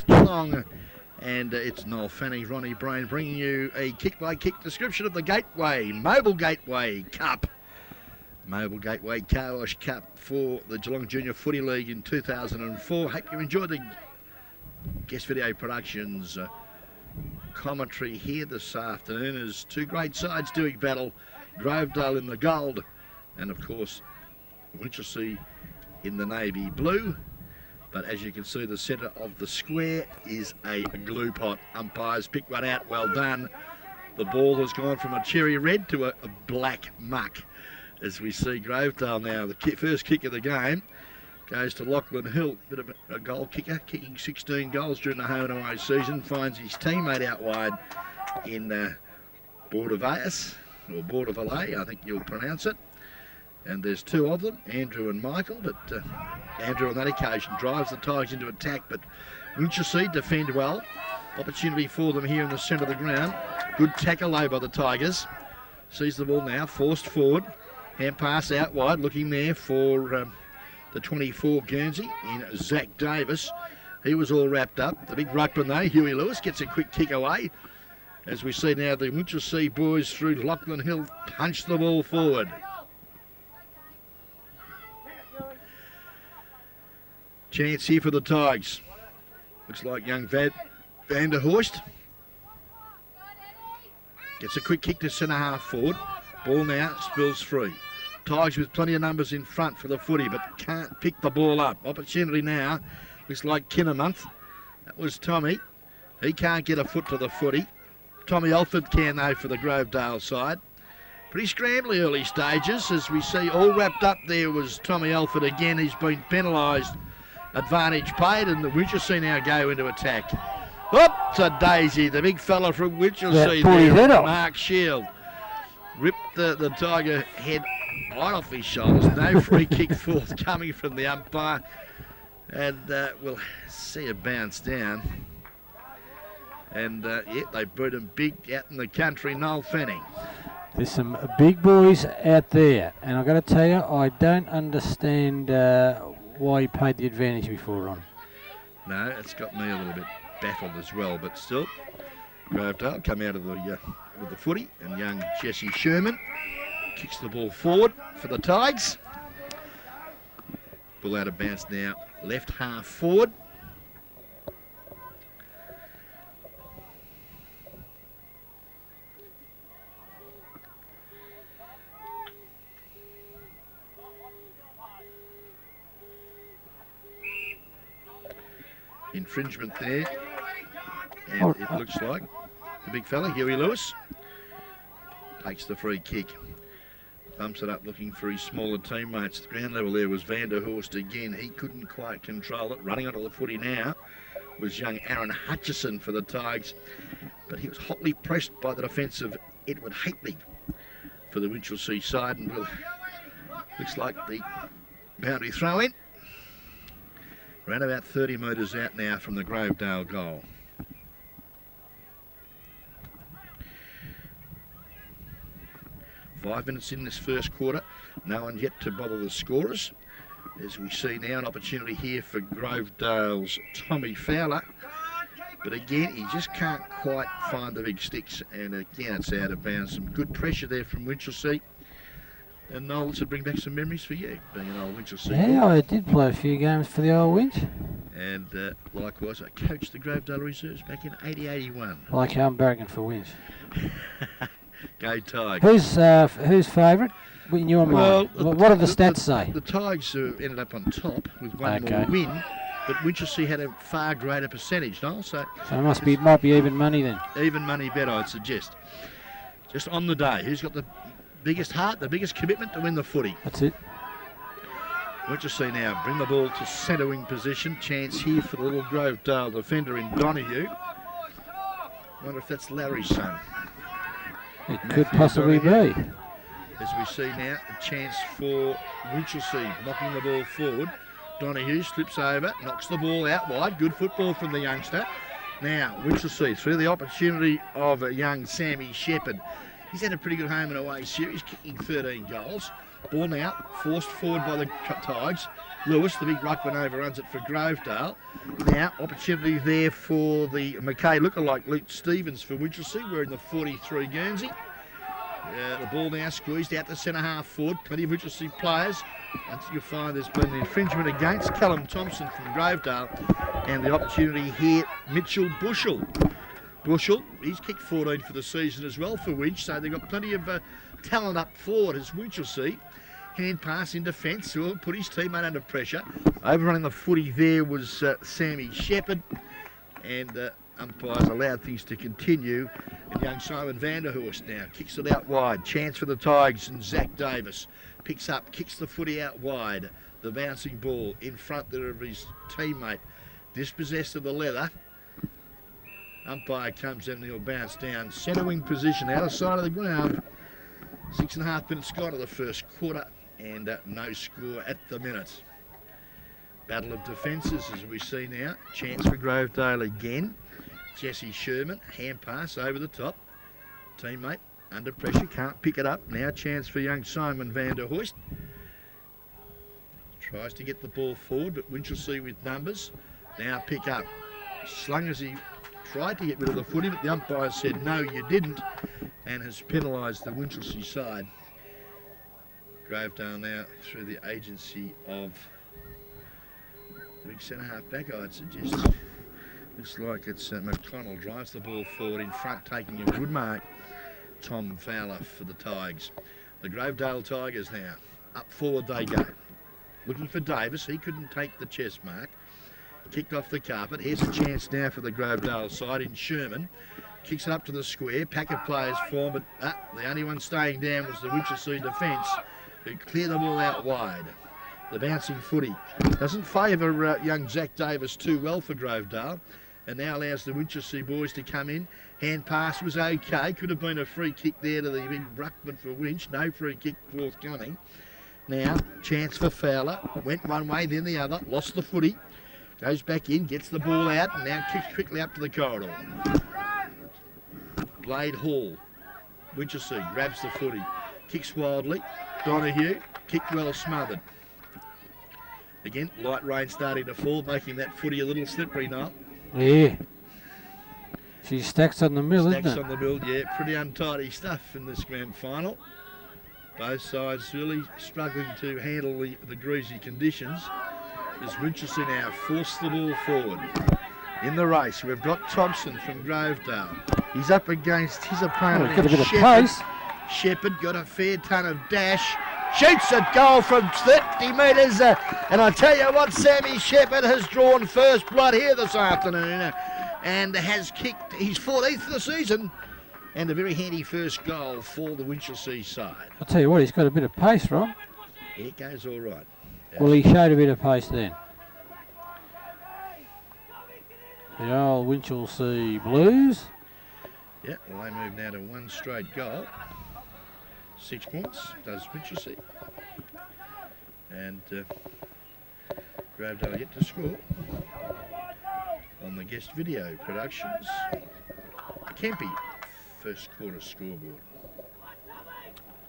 Geelong, and it's Noel Fanning, Ronnie Brain bringing you a kick-by-kick description of the Gateway, Mobile Gateway Cup. Mobile Gateway Car Wash Cup for the Geelong Junior Footy League in 2004. Hope you enjoyed the Guest Video Productions commentary here this afternoon as two great sides doing battle. Grovedale in the gold and, of course, Winchelsea in the navy blue. But as you can see, the centre of the square is a glue pot. Umpires pick one out, well done. The ball has gone from a cherry red to a black muck. As we see Grovedale now, the first kick of the game goes to Lachlan Hill, bit of a goal kicker, kicking 16 goals during the home and away season, finds his teammate out wide in Grovedale, or Grovedale, I think you'll pronounce it. And there's two of them, Andrew and Michael, but Andrew on that occasion drives the Tigers into attack, but Winchelsea defend well. Opportunity for them here in the centre of the ground. Good tackle though by the Tigers. Sees the ball now, forced forward. Hand pass out wide, looking there for the 24 Guernsey in Zach Davis. He was all wrapped up. The big ruckman though, Huey Lewis, gets a quick kick away. As we see now, the Winchelsea boys through Lachlan Hill punch the ball forward. Chance here for the Tigers. Looks like young Van der Horst. Gets a quick kick to centre half forward. Ball now spills free. Tigers with plenty of numbers in front for the footy, but can't pick the ball up. Opportunity now. Looks like Kinnamonth. That was Tommy. He can't get a foot to the footy. Tommy Alford can though for the Grovedale side. Pretty scrambly early stages as we see all wrapped up there was Tommy Alford again. He's been penalised. Advantage paid, and the Winchelsea now go into attack. Up to Daisy, the big fella from Winchelsea there, Mark Shield. Ripped the Tiger head right off his shoulders. No free kick forthcoming from the umpire. And we'll see a bounce down. And yeah, they beat him big out in the country, Noel Fanning. There's some big boys out there, and I've got to tell you, I don't understand why he paid the advantage before, Ron. No, it's got me a little bit baffled as well, but still, Grovedale come out of the with the footy, and young Jesse Sherman kicks the ball forward for the Tigers. Ball out of bounds now, left half forward. Infringement there, and it looks like the big fella, Huey Lewis, takes the free kick, bumps it up looking for his smaller teammates. The ground level there was Van der Horst again. He couldn't quite control it. Running onto the footy now was young Aaron Hutchison for the Tigers, but he was hotly pressed by the defence of Edward Haitley for the Winchelsea side, and looks like the boundary throw in. Around about 30 metres out now from the Grovedale goal. Five minutes in this first quarter. No one yet to bother the scorers. As we see now, an opportunity here for Grovedale's Tommy Fowler. But again, he just can't quite find the big sticks. And again, it's out of bounds. Some good pressure there from Winchelsea. And Noel, this would bring back some memories for you, being an old Winchelsea. Yeah, I did play a few games for the old Winch. And likewise, I coached the Grovedale Reserves back in 80-81. Like how I'm barracking for Winch. Go Tigers. Who's favourite? In your mind? What do the stats say? The Tigers ended up on top with one more win, but Winchelsea had a far greater percentage, Noel. So it might be even money then. Even money bet, I'd suggest. Just on the day, who's got the biggest heart, the biggest commitment to win the footy? That's it. Winchelsea now bring the ball to centre wing position. Chance here for the little Grovedale defender in Donahue. Wonder if that's Larry's son. It could possibly be. As we see now, a chance for Winchelsea knocking the ball forward. Donahue slips over, knocks the ball out wide. Good football from the youngster. Now, Winchelsea through the opportunity of a young Sammy Shepherd. He's had a pretty good home and away series, kicking 13 goals. Ball now forced forward by the Tigers. Lewis, the big ruckman, overruns it for Grovedale. Now, opportunity there for the McKay lookalike Luke Stevens for Winchelsea. We're in the 43 Guernsey. The ball now squeezed out the centre half forward. Plenty of Winchelsea players. Until you find there's been an infringement against Callum Thompson from Grovedale. And the opportunity here, Mitchell Bushell. Bushell, he's kicked 14 for the season as well for Winch, so they've got plenty of talent up forward as Winchelsea. Hand pass in defence, who will put his teammate under pressure. Overrunning the footy there was Sammy Shepherd, and umpires allowed things to continue. And young Simon Vanderhorst now kicks it out wide. Chance for the Tigers, and Zach Davis picks up, kicks the footy out wide. The bouncing ball in front there of his teammate. Dispossessed of the leather. Umpire comes in and he'll bounce down. Centre wing position, out of sight of the ground. 6.5 minutes gone to the first quarter, and no score at the minute. Battle of defences as we see now. Chance for Grovedale again. Jesse Sherman, hand pass over the top. Teammate under pressure, can't pick it up. Now chance for young Simon Vanderhorst. Tries to get the ball forward, but Winchelsea with numbers. Now pick up. Slung as he tried to get rid of the footy, but the umpire said, no, you didn't, and has penalised the Winchelsea side. Grovedale now through the agency of big centre half back, I'd suggest. Looks like it's McConnell drives the ball forward in front, taking a good mark. Tom Fowler for the Tigers. The Grovedale Tigers now, up forward they go. Looking for Davis, he couldn't take the chest mark. Kicked off the carpet. Here's a chance now for the Grovedale side in Sherman. Kicks it up to the square. Pack of players form, but the only one staying down was the Winchelsea defence, who clear the ball out wide. The bouncing footy doesn't favour young Zach Davis too well for Grovedale, and now allows the Winchelsea boys to come in. Hand pass was okay. Could have been a free kick there to the big ruckman for Winch. No free kick forthcoming. Now, chance for Fowler. Went one way, then the other. Lost the footy. Goes back in, gets the ball out, and now kicks quickly up to the corridor. Blade Hall. Winchelsea grabs the footy. Kicks wildly. Donahue, kick well smothered. Again, light rain starting to fall, making that footy a little slippery now. Yeah. She stacks on the middle, Stacks isn't it? on the middle, yeah. Pretty untidy stuff in this grand final. Both sides really struggling to handle the greasy conditions. As Winchelsea now force the ball forward. In the race, we've got Thompson from Grovedale. He's up against his opponent. Got a bit of pace. Shepherd got a fair ton of dash. Shoots a goal from 30 metres. And I tell you what, Sammy Shepherd has drawn first blood here this afternoon. And has kicked his 14th for the season. And a very handy first goal for the Winchelsea side. I'll tell you what, he's got a bit of pace, Rob. It goes all right. Well, he showed a bit of pace then. The old Winchelsea Blues. Yeah, well, they move now to one straight goal. 6 points does Winchelsea. And Grovedale yet to score on the guest video productions. Kempy, first quarter scoreboard.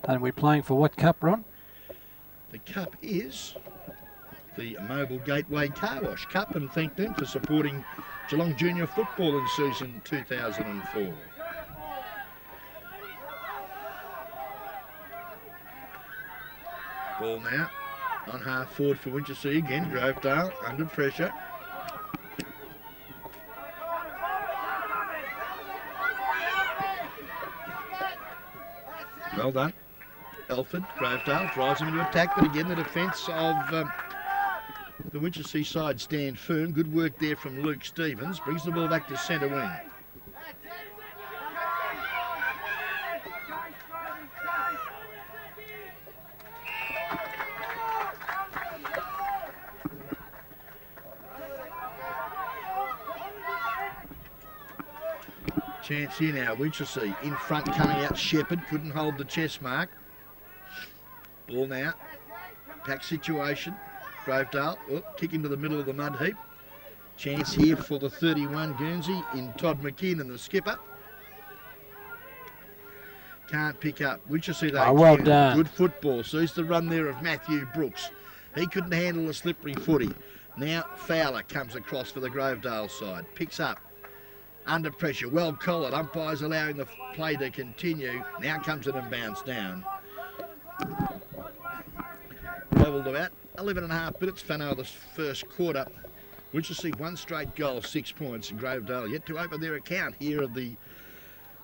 And we're playing for what cup, Ron? The cup is the Mobile Gateway Car Wash Cup, and thank them for supporting Geelong Junior football in season 2004. Ball now on half forward for Winchelsea again. Grovedale under pressure. Well done. Elford, Grovedale drives him into attack, but again the defence of the Winchelsea side stand firm. Good work there from Luke Stevens. Brings the ball back to centre wing. Chance here now, Winchelsea in front, coming out Shepherd, couldn't hold the chest mark. Ball now, pack situation, Grovedale, kick into the middle of the mud heap. Chance here for the 31 Guernsey in Todd McKinnon, the skipper. Can't pick up. Winchelsea though. Well done. Good football. Sees the run there of Matthew Brooks. He couldn't handle a slippery footy. Now Fowler comes across for the Grovedale side. Picks up. Under pressure. Well collared. Umpires allowing the play to continue. Now comes it and bounce down. Levelled about 11 and a half minutes. Whanau the first quarter. Winchelsea one straight goal, 6 points. And Grovedale yet to open their account here at the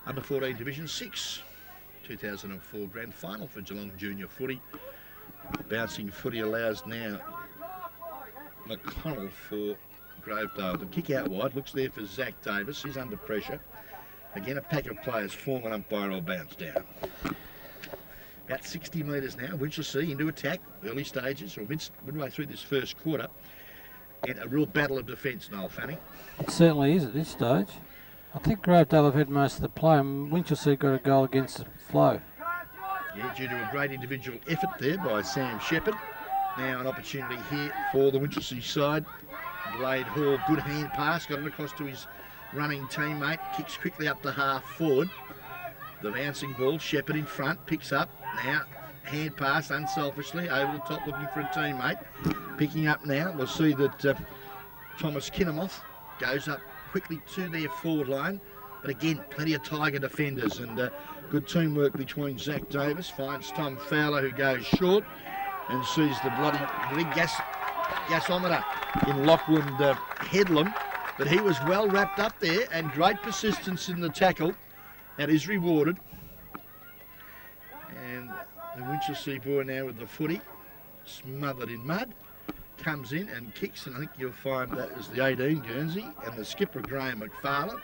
Under 14 Division 6. 2004 Grand Final for Geelong Junior footy. Bouncing footy allows now McConnell for Grovedale to kick out wide. Looks there for Zach Davis. He's under pressure. Again, a pack of players form an umpire will bounce down. About 60 metres now. Winchelsea into attack. Early stages, or midway through this first quarter. And a real battle of defence, Noel Fanning. It certainly is at this stage. I think Grovedale have had most of the play, and Winchelsea got a goal against the flow. Yeah, due to a great individual effort there by Sam Shepherd. Now an opportunity here for the Winchelsea side. Blade Hall, good hand pass, got it across to his running teammate, kicks quickly up to half forward. The bouncing ball, Shepherd in front, picks up. Now hand pass unselfishly over the top looking for a teammate. Picking up now, we'll see that Thomas Kinnamoth goes up quickly to their forward line, but again plenty of Tiger defenders and good teamwork between Zach Davis. Finds Tom Fowler who goes short and sees the bloody gasometer in Lachlan Headlam, but he was well wrapped up there and great persistence in the tackle and is rewarded. And the Winchelsea boy now with the footy smothered in mud comes in and kicks, and I think you'll find that was the 18 Guernsey and the skipper Graham McFarlane.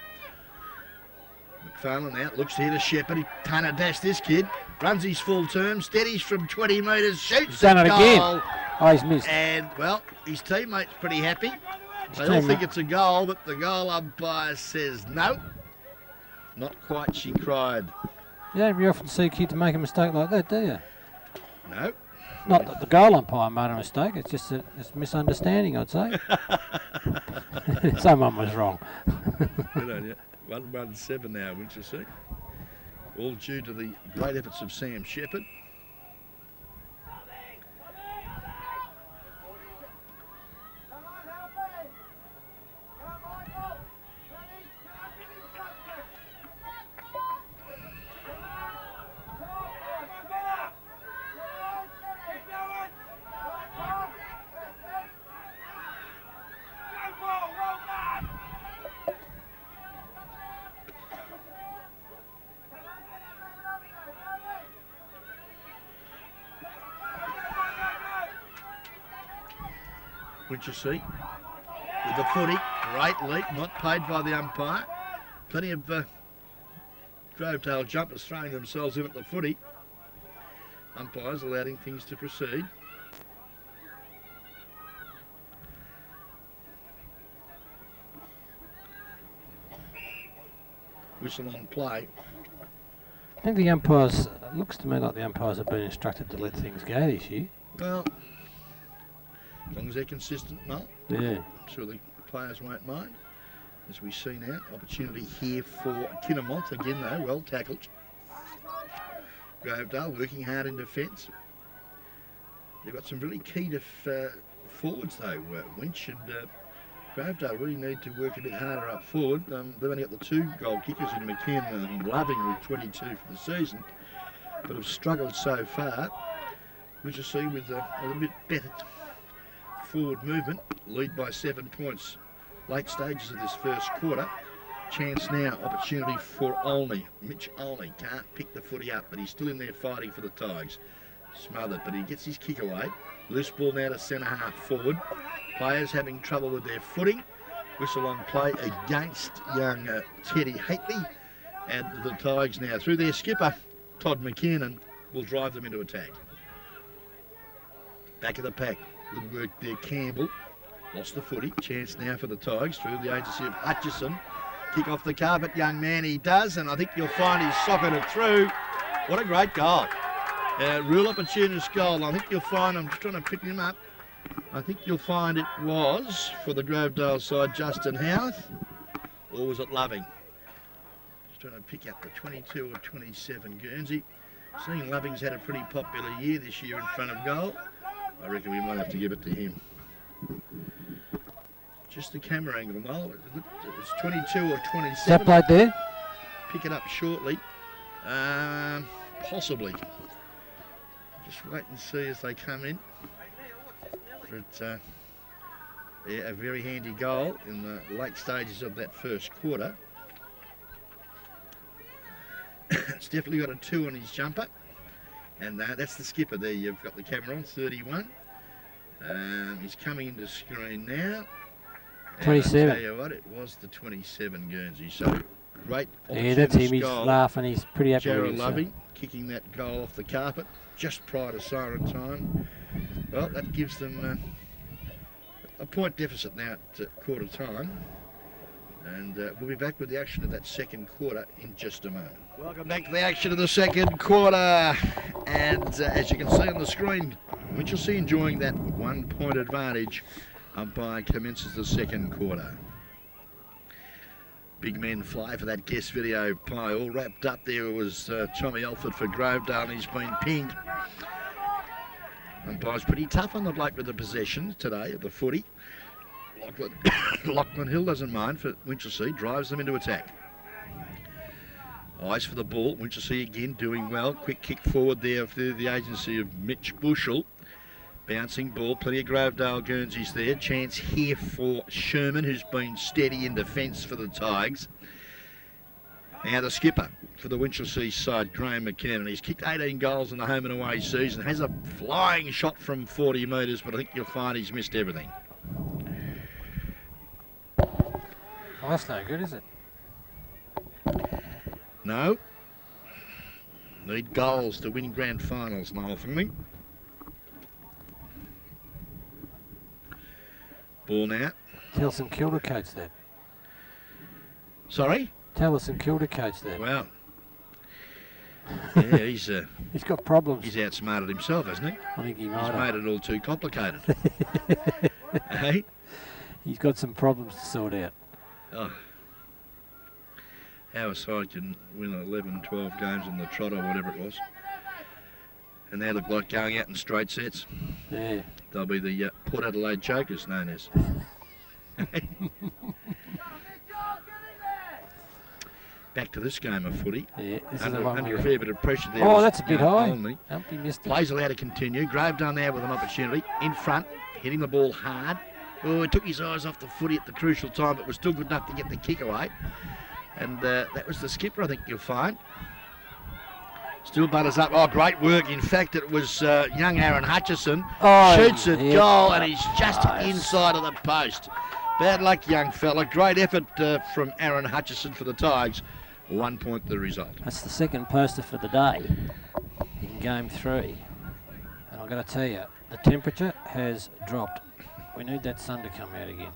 McFarlane now looks here to Shepherd. He kind of dashed this kid. Runs his full term, steadies from 20 metres, shoots He's done it goal. Again. Oh, he's missed. And, well, his teammate's pretty happy. They all think it's a goal, but the goal umpire says no. Not quite, she cried. You don't very often see kids make a mistake like that, do you? No. Not that the goal umpire made a mistake, it's just a misunderstanding, I'd say. Someone was wrong. Good on you. 1-1-7 now, Winchelsea. All due to the great efforts of Sam Shepherd. Winchelsea with the footy, great leap, not paid by the umpire. Plenty of Grovedale jumpers throwing themselves in at the footy. Umpires allowing things to proceed. Whistle on play. I think the umpires, it looks to me like the umpires have been instructed to let things go this year. Well, as long as they're consistent, no. Yeah. I'm sure the players won't mind. As we see now, opportunity here for Kinnamoth. Again, though, well tackled. Grovedale working hard in defence. They've got some really key forwards, though. Winch and Grovedale really need to work a bit harder up forward. They've only got the 2 goal kickers in McKenna and Loving with 22 for the season, but have struggled so far. We just see with a little bit better forward movement, lead by 7 points. Late stages of this first quarter. Chance now, opportunity for Olney. Mitch Olney can't pick the footy up, but he's still in there fighting for the Tigers. Smothered, but he gets his kick away. Loose ball now to centre half forward. Players having trouble with their footing. Whistle on play against young Teddy Hately. And the Tigers now, through their skipper, Todd McKinnon, will drive them into attack. Back of the pack. Good work there, Campbell. Lost the footy. Chance now for the Tigers through the agency of Hutchison. Kick off the carpet, young man, he does, and I think you'll find he's socketed through. What a great goal. Real opportunist goal. I think you'll find, I'm just trying to pick him up. I think you'll find it was, for the Grovedale side, Justin Howarth, or was it Loving? Just trying to pick up the 22 or 27 Guernsey. Seeing Loving's had a pretty popular year this year in front of goal. I reckon we might have to give it to him. Just the camera angle, Noel. It's 22 or 27. Is that played there? Pick it up shortly. Possibly. Just wait and see as they come in. But yeah, a very handy goal in the late stages of that first quarter. It's definitely got a 2 on his jumper. And that's the skipper there. You've got the camera on, 31. He's coming into screen now. 27. And I tell you what, it was the 27 Guernsey. So great. Yeah, that's him. He's laughing. He's pretty happy with Jared himself. Loving kicking that goal off the carpet just prior to siren time. Well, that gives them a point deficit now at quarter time. And we'll be back with the action of that second quarter in just a moment. Welcome back to the action of the second quarter. And as you can see on the screen, Winchelsea enjoying that 1 point advantage. Umpire commences the second quarter. Big men fly for that guest video pie. All wrapped up there was Tommy Alford for Grovedale, and he's been pinged. Umpire's pretty tough on the bloke with the possession today at the footy. Lachlan Hill doesn't mind for Winchelsea, drives them into attack. Eyes for the ball. Winchelsea again doing well. Quick kick forward there through the agency of Mitch Bushell. Bouncing ball, plenty of Grovedale Guernseys there. Chance here for Sherman, who's been steady in defence for the Tigers. Now the skipper for the Winchelsea side, Graham McKinnon. He's kicked 18 goals in the home and away season. Has a flying shot from 40 metres, but I think you'll find he's missed everything. Oh, that's no good, is it? No. Need goals to win grand finals, Noel, for me. Ball now. Tell St Kilda coach that. Sorry? Tell us St Kilda coach that. Well, yeah, he's got problems. He's outsmarted himself, hasn't he? I think he might He's have. made it all too complicated. Hey? He's got some problems to sort out. Oh. How a side can win 11, 12 games in the trot or whatever it was. And they look like going out in straight sets. Yeah. They'll be the Port Adelaide Chokers, known as. Back to this game of footy. Yeah, this is Under, the one under we a fair bit of pressure there. Oh, that's a bit high. Only. He missed it. Plays allowed to continue. Grovedale there with an opportunity. In front, hitting the ball hard. Oh, he took his eyes off the footy at the crucial time, but was still good enough to get the kick away. And that was the skipper, I think you'll find. Still butters up. Oh, great work. In fact, it was young Aaron Hutchison. Shoots a goal, and he's just inside of the post. Bad luck, young fella. Great effort from Aaron Hutchison for the Tigers. 1 point the result. That's the second poster for the day in game 3. And I've got to tell you, the temperature has dropped. We need that sun to come out again.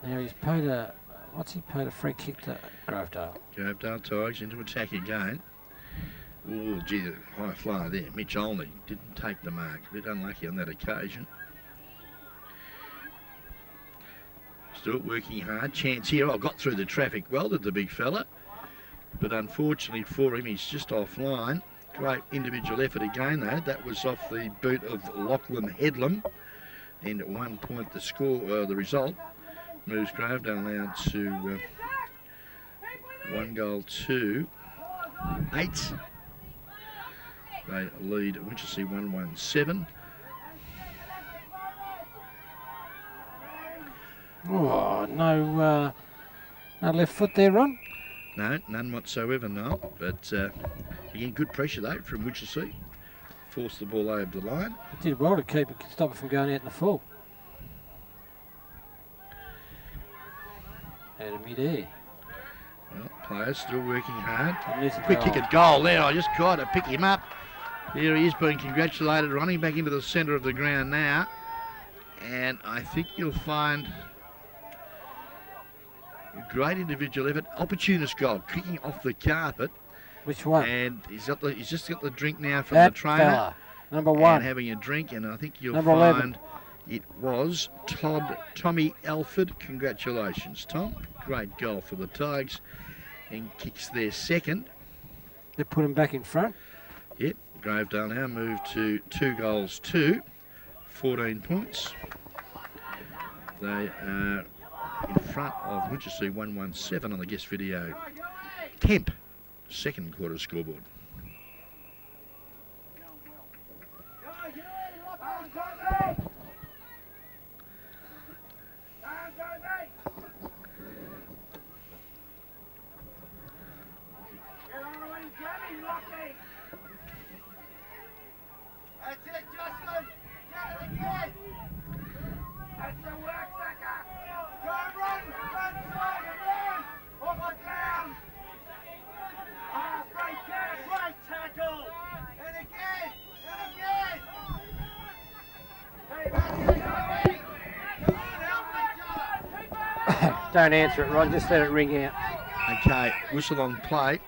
Now he's paid a, what's he paid a free kick to Grovedale? Grovedale Tigers into attack again. Oh, gee, the high flyer there. Mitch Olney didn't take the mark. A bit unlucky on that occasion. Still working hard. Chance here. Got through the traffic well, did the big fella. But unfortunately for him, he's just offline. Great individual effort again, though. That was off the boot of Lachlan Headlam. And at 1 point, the score, the result, moves Grovedale now to 1 goal to 8. They lead Winchelsea 1-1-7. Oh, no left foot there, Ron? No, none whatsoever, no. But again, good pressure though from Winchelsea. Forced the ball over the line. It did well to keep it, stop it from going out in the full. Out of mid-air. Well, players still working hard. Quick Quick kick at goal there. I just tried to pick him up. Here he is being congratulated, running back into the centre of the ground now. And I think you'll find Great individual effort. Opportunist goal, kicking off the carpet. Which one? And he's just got the drink now from That the trainer. fella, number 1. And having a drink, and I think you'll Number find 11. it was Tommy Alford. Congratulations, Tom. Great goal for the Tigers. And kicks their second. They put him back in front. Yep, Grovedale now moved to 2 goals to 14 points. They are in front of Winchelsea 117 on the guest video. Kemp, second quarter scoreboard. That's it, Justin. Get it again. That's the work, Becker. Go run side and run. Off the ground. Ah, great tackle. And again. Hey, Matthew, come on, help each other. Don't answer it, Rod. Just let it ring out. Okay, whistle on play.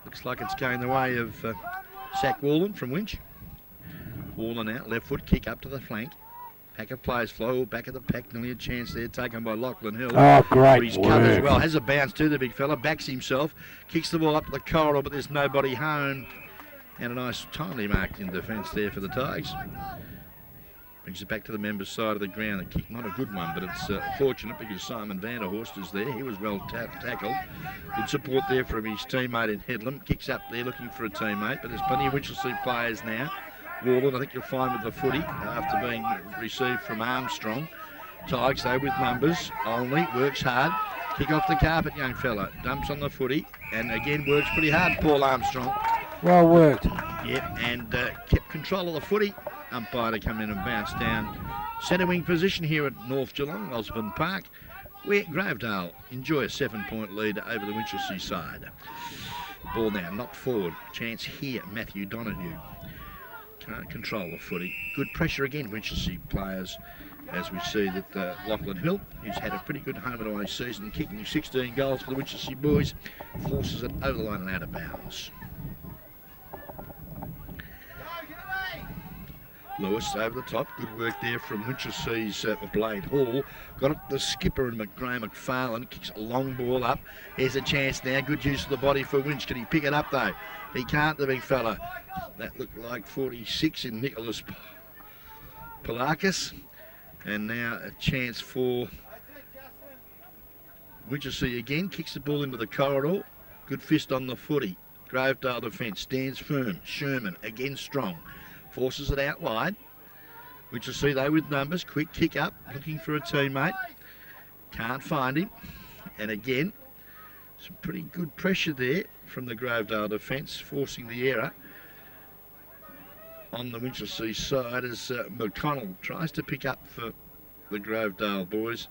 Looks like it's going the way of Zach Wallen from Winch. Wallen out, left foot, kick up to the flank. Pack of players flow, back of the pack, nearly a chance there, taken by Lachlan Hill. Oh, great He's cut as work. well, has a bounce to the big fella, backs himself, kicks the ball up to the corridor, but there's nobody home. And a nice timely mark in defence there for the Tigers. Brings it back to the members' side of the ground. The kick, not a good one, but it's fortunate because Simon Vanderhorst is there. He was well tackled. Good support there from his teammate in Headlam. Kicks up there looking for a teammate, but there's plenty of Winchelsea players now. Wallen, I think you'll find with the footy after being received from Armstrong. Tigers, though, with numbers only, works hard. Kick off the carpet, young fella. Dumps on the footy and again works pretty hard, Paul Armstrong. Well worked. Yep, and kept control of the footy. Umpire to come in and bounce down. Centre wing position here at North Geelong, Osborne Park, where Grovedale enjoy a 7-point lead over the Winchelsea side. Ball now knocked forward. Chance here, Matthew Donoghue. Can't control the footy. Good pressure again, Winchelsea players, as we see that Lachlan Hill, who's had a pretty good home and away season, kicking 16 goals for the Winchelsea boys, forces it over the line and out of bounds. Lewis over the top, good work there from Winchelsea's Blade Hall. Got it to the skipper and Graham McFarlane, kicks a long ball up. Here's a chance now, good use of the body for Winch. Can he pick it up though? He can't, the big fella. That looked like 46 in Nicholas Palakis. And now a chance for Winchelsea again, kicks the ball into the corridor. Good fist on the footy. Grovedale defence, stands firm. Sherman again strong. Forces it out wide. Winchelsea though with numbers. Quick kick up, looking for a teammate. Can't find him. And again, some pretty good pressure there from the Grovedale defence, forcing the error on the Winchelsea side as McConnell tries to pick up for the Grovedale boys.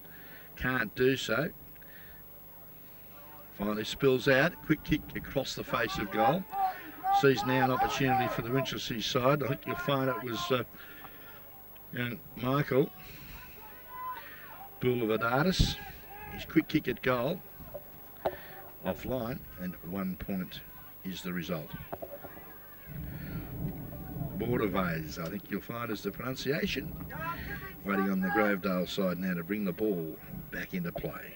Can't do so. Finally spills out. Quick kick across the face of goal. Sees now an opportunity for the Winchelsea side. I think you'll find it was young Michael Boulevardatis. His quick kick at goal. Offline, and 1 point is the result. Borderways, I think you'll find is the pronunciation. Waiting on the Grovedale side now to bring the ball back into play.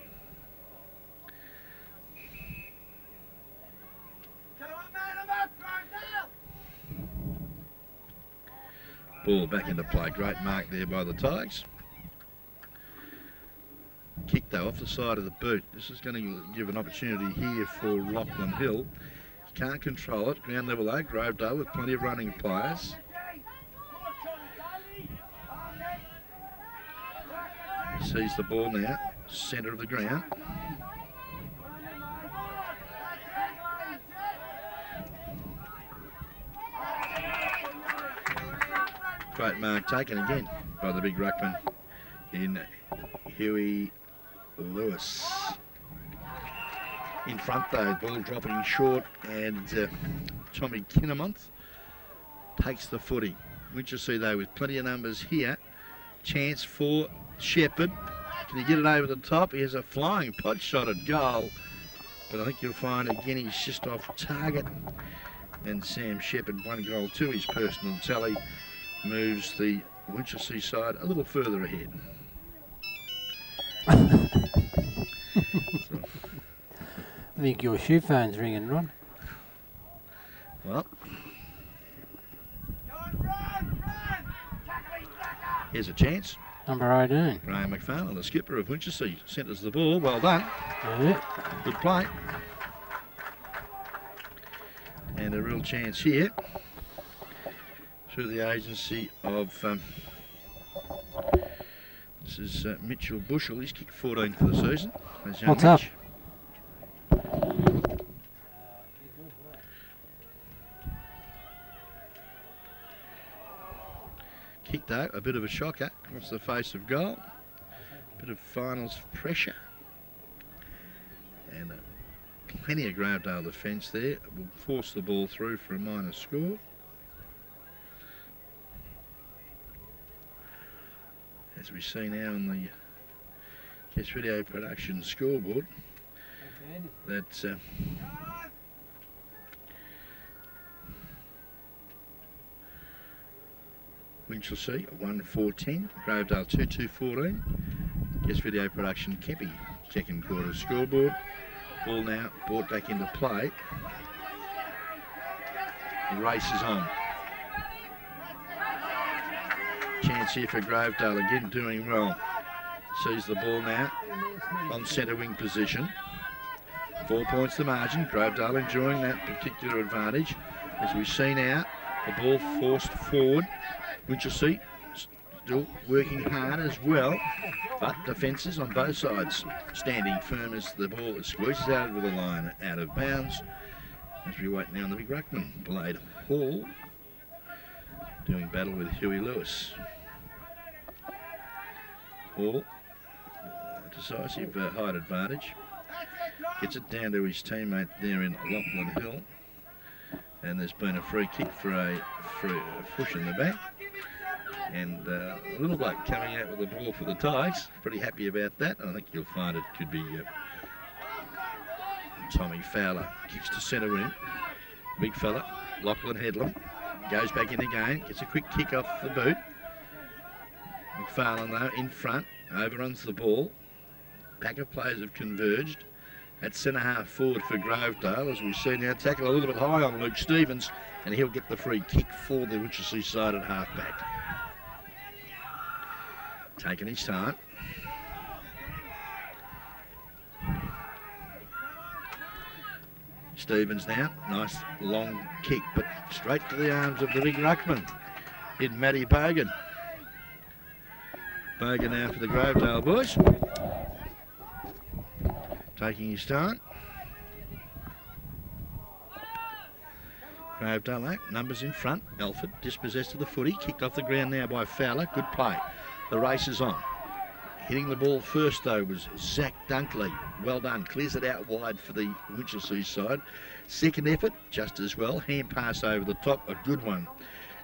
Ball back into play. Great mark there by the Tigers. Kick though off the side of the boot. This is going to give an opportunity here for Lachlan Hill. Can't control it. Ground level though. Grovedale with plenty of running players. Sees the ball now. Centre of the ground. Great mark taken again by the big ruckman in Huey Lewis. In front though, ball dropping short, and Tommy Kinnamonth takes the footy. Winchelsea though with plenty of numbers here. Chance for Shepherd. Can he get it over the top? He has a flying pot shot at goal. But I think you'll find again he's just off target. And Sam Shepherd, 1 goal to his personal tally, moves the Winchelsea side a little further ahead. I think your shoe phone's ringing, Ron. Well, here's a chance. Number 18. Graham McFarlane, the skipper of Winchelsea, centres the ball. Well done. Yeah. Good play. And a real chance here through the agency of this is Mitchell Bushell. He's kicked 14 for the season. What's up? Kicked out, a bit of a shocker across the face of goal. Bit of finals pressure. And plenty of Grovedale defence there. Will force the ball through for a minor score. As we see now on the Guest Video Production scoreboard, that Winchelsea 1-4-10, Grovedale 2-2-14. Guest Video Production Kepi second quarter scoreboard. Ball now brought back into play. The race is on. Chance here for Grovedale, again doing well. Sees the ball now on centre wing position. 4 points the margin. Grovedale enjoying that particular advantage. As we see now, the ball forced forward. Winchelsea still working hard as well, but defences on both sides standing firm as the ball squeezes out over the line, out of bounds. As we wait now on the big ruckman, Blade Hall, doing battle with Huey Lewis. Hall, decisive height advantage, gets it down to his teammate there in Lachlan Hill, and there's been a free kick for a push in the back. And a little bloke coming out with the ball for the Tigers. Pretty happy about that. I think you'll find it could be Tommy Fowler. Kicks to centre wing. Big fella, Lachlan Headlam, goes back in again. Gets a quick kick off the boot. McFarlane though in front, overruns the ball. Pack of players have converged. At centre half forward for Grovedale, as we see now, tackle a little bit high on Luke Stevens, and he'll get the free kick for the Winchelsea side at half back. Taking his time. Stevens now, nice long kick, but straight to the arms of the big ruckman in Matty Bogan. Bogan now for the Grovedale boys. Taking his time. Grovedale, numbers in front. Alford dispossessed of the footy, kicked off the ground now by Fowler. Good play. The race is on. Hitting the ball first though was Zach Dunkley. Well done. Clears it out wide for the Winchelsea side. Second effort, just as well. Hand pass over the top, a good one.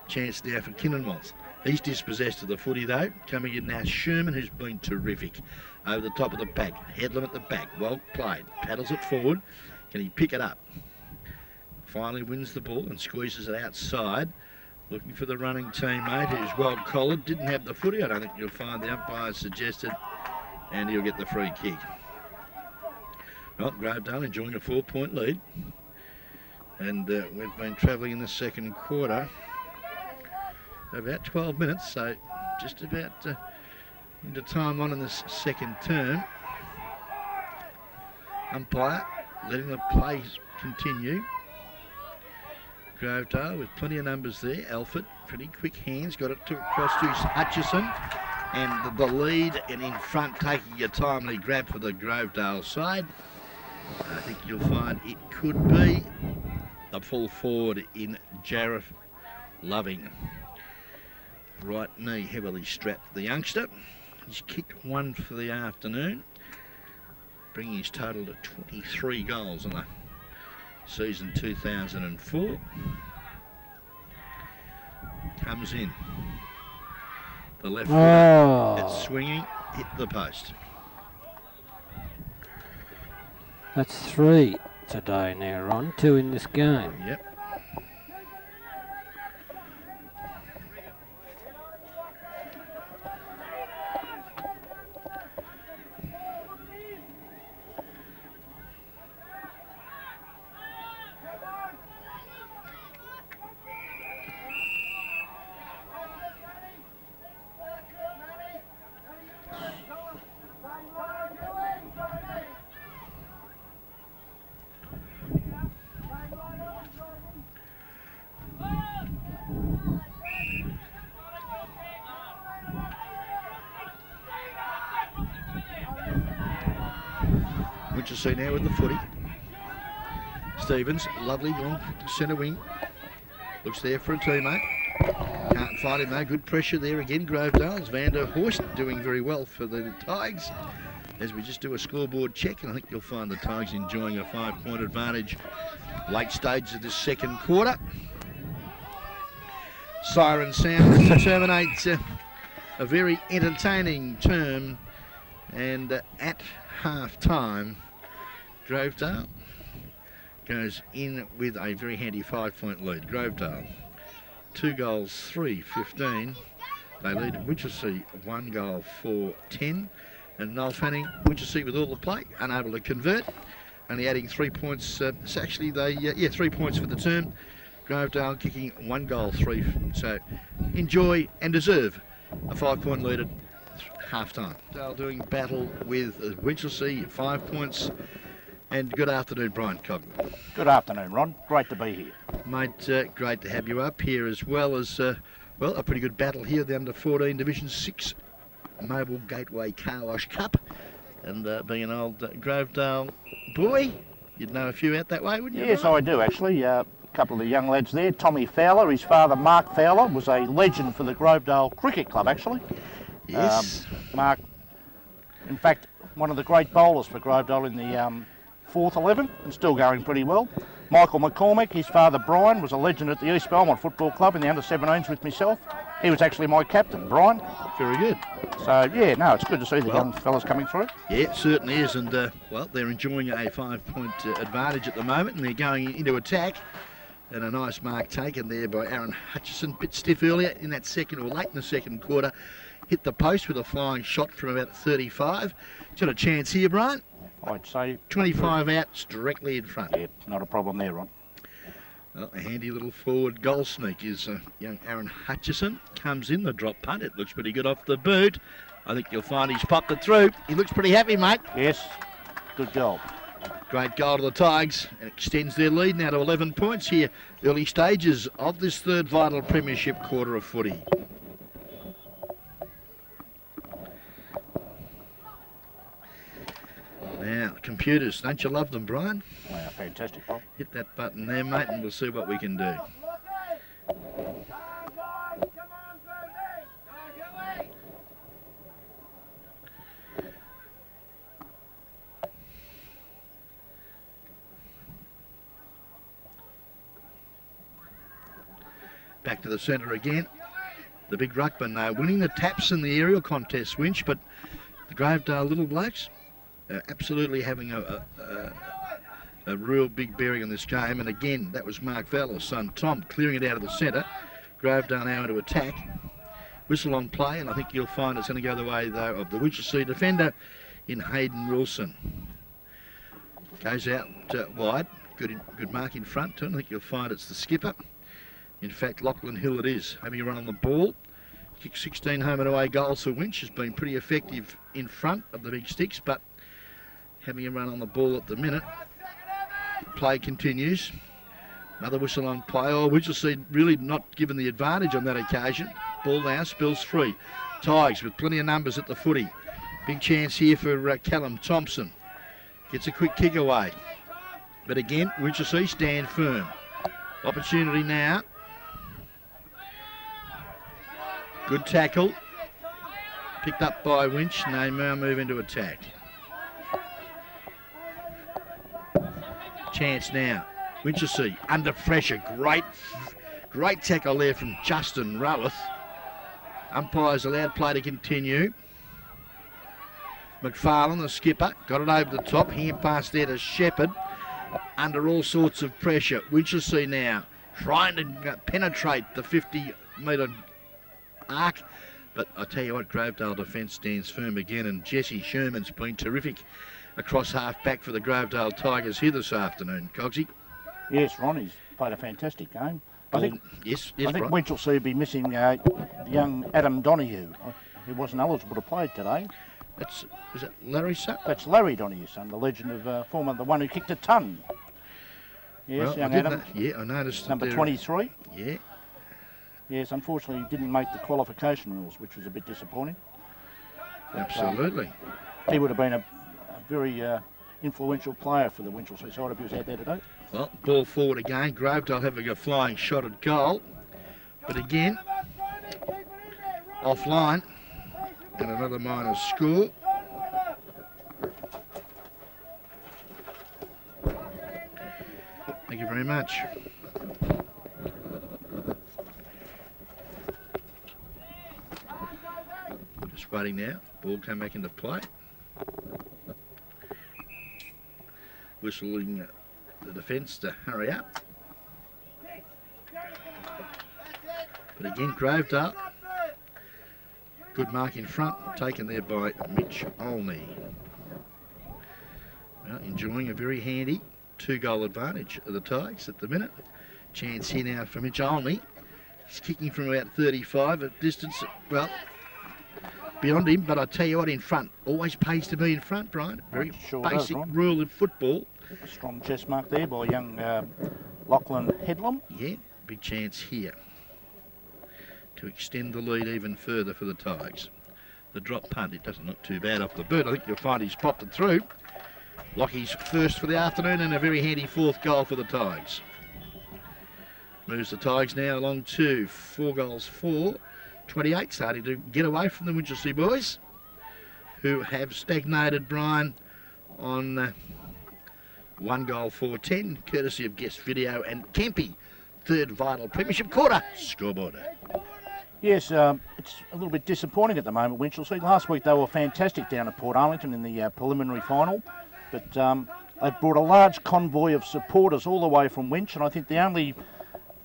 Chance now for Kinninmoth. He's dispossessed of the footy though. Coming in now Sherman, who's been terrific. Over the top of the pack. Headlam at the back. Well played. Paddles it forward. Can he pick it up? Finally wins the ball and squeezes it outside. Looking for the running teammate who's well collared. Didn't have the footy. I don't think you'll find the umpire suggested. And he'll get the free kick. Well, Grovedale enjoying a 4-point lead. And we've been travelling in the second quarter about 12 minutes. So just about into time on in this second term. Umpire letting the play continue. Grovedale with plenty of numbers there. Alford, pretty quick hands, got it across to Hutchison. And the lead and in front taking a timely grab for the Grovedale side. I think you'll find it could be a full forward in Jareth Loving. Right knee heavily strapped the youngster. He's kicked one for the afternoon, bringing his total to 23 goals in the season 2004. comes in. The left Oh. foot, it's swinging, hit the post. That's 3 today now, Ron. 2 in this game. Yep. Winchelsea now with the footy. Stevens, lovely long centre wing. Looks there for a teammate. Can't find him though. Good pressure there again. Grovedale's Van der Horst doing very well for the Tigers. As we just do a scoreboard check, and I think you'll find the Tigers enjoying a 5-point advantage late stages of this second quarter. Siren sound to terminate a very entertaining term, and at half time Grovedale goes in with a very handy 5-point lead. Grovedale 2 goals 3-15. They lead Winchelsea 1 goal 4-10, and Noel Fanning, Winchelsea with all the play, unable to convert, only adding 3 points. It's actually 3 points for the term. Grovedale kicking 1 goal 3, so enjoy and deserve a 5-point lead at half time. Dale doing battle with Winchelsea, 5 points. And good afternoon, Brian Cogman. Good afternoon, Ron. Great to be here. Mate, great to have you up here, as well as, a pretty good battle here, the under-14 Division 6 Mobile Gateway Car Wash Cup. And being an old Grovedale boy, you'd know a few out that way, wouldn't you? Yes, Brian? I do, actually. A couple of the young lads there. Tommy Fowler, his father, Mark Fowler, was a legend for the Grovedale Cricket Club, actually. Yes. Mark, in fact, one of the great bowlers for Grovedale in the 4th 11, and still going pretty well. Michael McCormick, his father Brian, was a legend at the East Belmont Football Club in the under-17s with myself. He was actually my captain, Brian. Very good. So, yeah, no, it's good to see the young fellas coming through. Yeah, it certainly is, and, they're enjoying a 5-point advantage at the moment, and they're going into attack. And a nice mark taken there by Aaron Hutchison, bit stiff earlier in that second, or late in the second quarter. Hit the post with a flying shot from about 35. Got a chance here, Brian? I'd say 25 outs directly in front. Yeah, not a problem there, Ron. Well, a handy little forward goal sneak is young Aaron Hutchison. Comes in the drop punt. It looks pretty good off the boot. I think you'll find he's popped it through. He looks pretty happy, mate. Yes, good goal. Great goal to the Tigers, and extends their lead now to 11 points here. Early stages of this third vital premiership quarter of footy. Now, computers, don't you love them, Brian? Wow, fantastic, Bob. Hit that button there, mate, and we'll see what we can do. Back to the centre again. The big ruckman now winning the taps in the aerial contest, Winch, but the Grovedale little blokes absolutely having a real big bearing on this game. And again, that was Mark Fowler's son, Tom, clearing it out of the centre. Grovedale now into attack. Whistle on play, and I think you'll find it's going to go the way, though, of the Winchelsea defender in Hayden Wilson. Goes out wide. Good mark in front, too. I think you'll find it's the skipper. In fact, Lachlan Hill it is, having a run on the ball. Kicked 16 home and away goals for Winch. Has been pretty effective in front of the big sticks, but having a run on the ball at the minute. Play continues. Another whistle on play. Oh, Winchelsea really not given the advantage on that occasion. Ball now spills free. Tigers with plenty of numbers at the footy. Big chance here for Callum Thompson. Gets a quick kick away. But again, Winchelsea stand firm. Opportunity now. Good tackle. Picked up by Winch, and they now move into attack. Chance now. Winchelsea under pressure. Great tackle there from Justin Roweth. Umpires allowed play to continue. McFarlane, the skipper, got it over the top. Hand pass there to Shepherd. Under all sorts of pressure. Winchelsea now trying to penetrate the 50-metre arc. But I tell you what, Grovedale defence stands firm again, and Jesse Sherman's been terrific across half-back for the Grovedale Tigers here this afternoon. Cogsy? Yes, Ronnie's played a fantastic game. I think Brian. Winchelsea will be missing young Adam Donoghue. He wasn't eligible to play today. Is it Larry's son? That's Larry Donoghue's son, the legend of the one who kicked a ton. Yes, Well, young Adam. I noticed. Number 23. Yeah. Yes, unfortunately he didn't make the qualification rules, which was a bit disappointing. But, Absolutely. He would have been a very influential player for the Winchelsea side if he was out there today. Well, ball forward again. Grovedale having a flying shot at goal. But again, offline. And another minor score. Thank you very much. Just waiting now. Ball came back into play. Whistling the defence to hurry up. But again, Grovedale. Good mark in front, taken there by Mitch Olney. Well, enjoying a very handy 2-goal advantage of the Tigers at the minute. Chance here now for Mitch Olney. He's kicking from about 35 at distance, well, beyond him, but I tell you what, in front. Always pays to be in front, Brian. Very basic rule of football. A strong chest mark there by young Lachlan Headlam. Yeah, big chance here to extend the lead even further for the Tigers. The drop punt, it doesn't look too bad off the boot. I think you'll find he's popped it through. Lockie's first for the afternoon and a very handy 4th goal for the Tigers. Moves the Tigers now along to 4 goals 4. 28, starting to get away from the Winchelsea boys, who have stagnated, Brian, on 1 goal 4-10, courtesy of Guest Video and Kempy. 3rd vital premiership quarter scoreboard. Yes, it's a little bit disappointing at the moment, Winchelsea. Last week they were fantastic down at Port Arlington in the preliminary final, but they've brought a large convoy of supporters all the way from Winch, and I think the only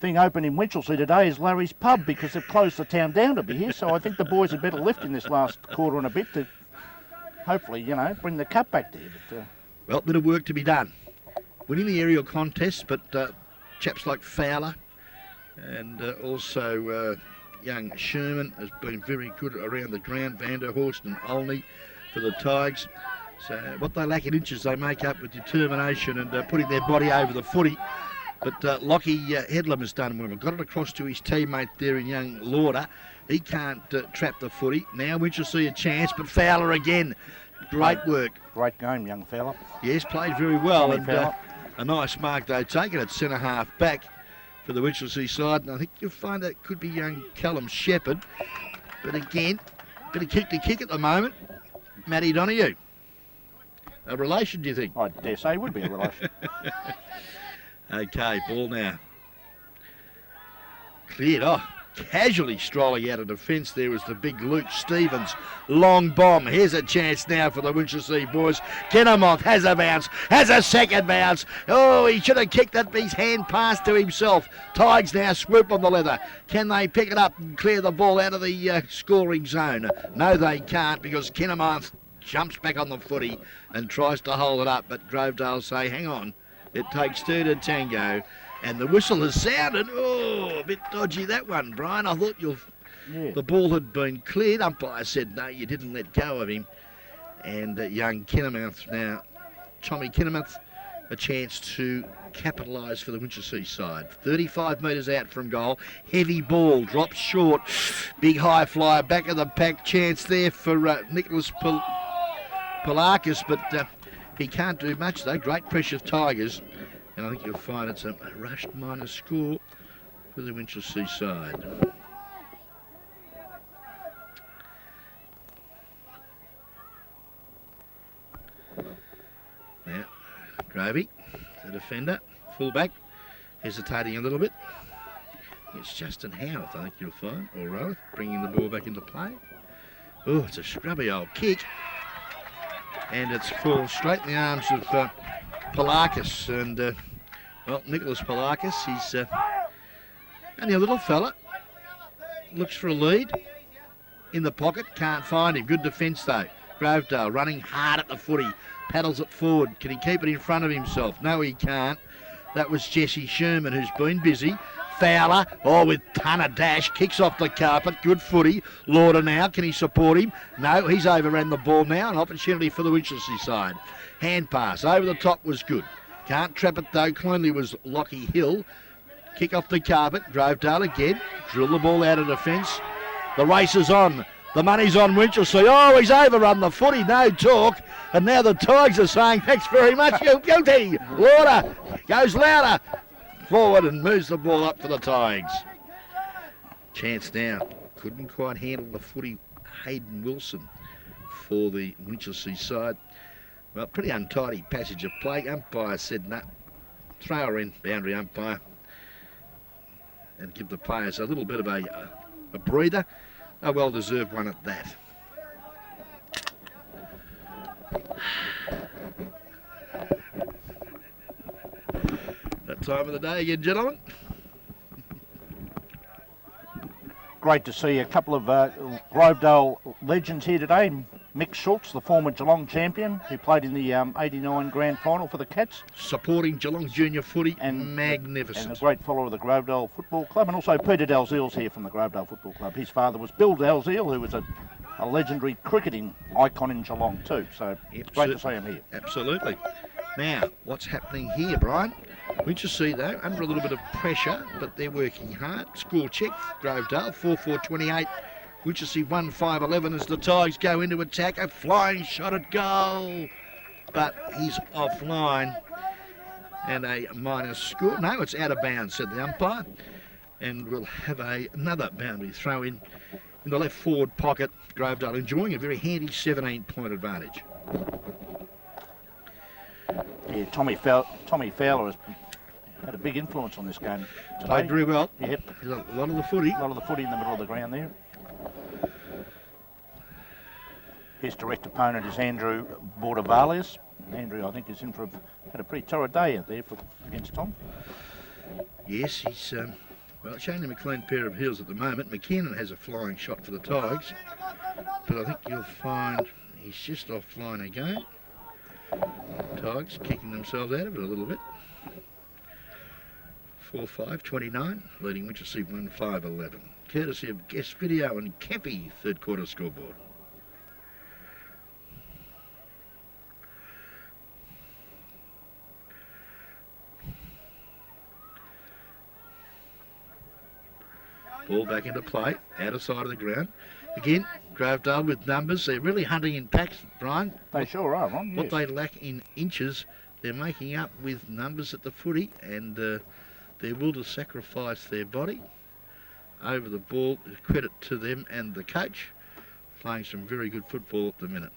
thing open in Winchelsea today is Larry's Pub, because they've closed the town down to be here, so I think the boys had better lift in this last quarter and a bit to hopefully, bring the cup back there. But, well, a bit of work to be done. Winning the aerial contest, but chaps like Fowler and also young Sherman has been very good around the ground. Vanderhorst and Olney for the Tigers. So what they lack in inches, they make up with determination and putting their body over the footy. But Lockie Headlam has done well. Got it across to his teammate there in young Lauder. He can't trap the footy. Now Winchelsea a chance, but Fowler again. Great work. Great game, young fella. Yes, played very well. And fella. a nice mark though taken at centre half back for the Winchelsea side. And I think you'll find that could be young Callum Shepherd. But again, bit of kick to kick at the moment. Matty Donoghue. A relation, do you think? I dare say would be a relation. Okay, ball now. Cleared. Oh, casually strolling out of defence there was the big Luke Stevens. Long bomb. Here's a chance now for the Winchelsea boys. Kennemoth has a bounce, has a second bounce. Oh, he should have kicked that, his hand passed to himself. Tigers now swoop on the leather. Can they pick it up and clear the ball out of the scoring zone? No, they can't, because Kennemoth jumps back on the footy and tries to hold it up, but Grovedale say, hang on. It takes 2 to tango, and the whistle has sounded. Oh, a bit dodgy that one, Brian. I thought the ball had been cleared. Umpire said, no, you didn't let go of him. And young Kennemouth now, Tommy Kennemouth, a chance to capitalise for the Winchelsea side. 35 metres out from goal. Heavy ball, drops short. Big high flyer, back of the pack. Chance there for Nicholas Palakis, but he can't do much though. Great pressure of Tigers, and I think you'll find it's a rushed minor score for the Winchelsea side. Now, Gravy, the defender, full back, hesitating a little bit. It's Justin Howarth, I think you'll find, or Roth, bringing the ball back into play. Oh, it's a scrubby old kick. And it's fallen straight in the arms of Palakis. And, well, Nicholas Palakis, he's only a little fella. Looks for a lead. In the pocket, can't find him. Good defence, though. Grovedale running hard at the footy. Paddles it forward. Can he keep it in front of himself? No, he can't. That was Jesse Sherman, who's been busy. Fowler, with ton of dash, kicks off the carpet, good footy. Lauder now, can he support him? No, he's overran the ball now, an opportunity for the Winchelsea side. Hand pass, over the top was good. Can't trap it though, cleanly was Lockie Hill. Kick off the carpet, Grovedale again, drill the ball out of defence. The race is on, the money's on Winchelsea. Oh, he's overrun the footy, no talk. And now the Tigers are saying, thanks very much, you guilty. Lauder goes louder. Forward and moves the ball up for the Tigers. Chance now. Couldn't quite handle the footy. Hayden Wilson for the Winchelsea side. Well, pretty untidy passage of play. Umpire said, no. Throw her in, boundary umpire. And give the players a little bit of a breather. A well-deserved one at that. That time of the day again, gentlemen. Great to see a couple of Grovedale legends here today. Mick Schultz, the former Geelong champion, who played in the 89 grand final for the Cats. Supporting Geelong junior footy, and magnificent. And a great follower of the Grovedale Football Club. And also Peter Dalziel's here from the Grovedale Football Club. His father was Bill Dalziel, who was a legendary cricketing icon in Geelong too. So it's great to see him here. Absolutely. Now, what's happening here, Brian? Winchelsea, though, under a little bit of pressure, but they're working hard. Score check, Grovedale, 4-4-28. Winchelsea 1-5-11 as the Tigers go into attack. A flying shot at goal, but he's offline. And a minus score. No, it's out of bounds, said the umpire. And we'll have another boundary throw in the left forward pocket. Grovedale enjoying a very handy 17-point advantage. Yeah, Tommy Fowler has had a big influence on this game today. Played very well. Yep. There's a lot of the footy. A lot of the footy in the middle of the ground there. His direct opponent is Andrew Bordavalius. Andrew, I think, had a pretty torrid day out there against Tom. Yes, he's showing him a clean pair of heels at the moment. McKinnon has a flying shot for the Tigers, but I think you'll find he's just offline again. Tigers kicking themselves out of it a little bit. 4-5-29, leading Winchelsea 1-5-11. Courtesy of Guest Video and Kempy, third quarter scoreboard. Ball back into play, out of side of the ground. Again, Grovedale with numbers. They're really hunting in packs, Brian. They sure are, Ron. What Yes. they lack in inches, they're making up with numbers at the footy, and they're willing to sacrifice their body over the ball. Credit to them and the coach, playing some very good football at the minute.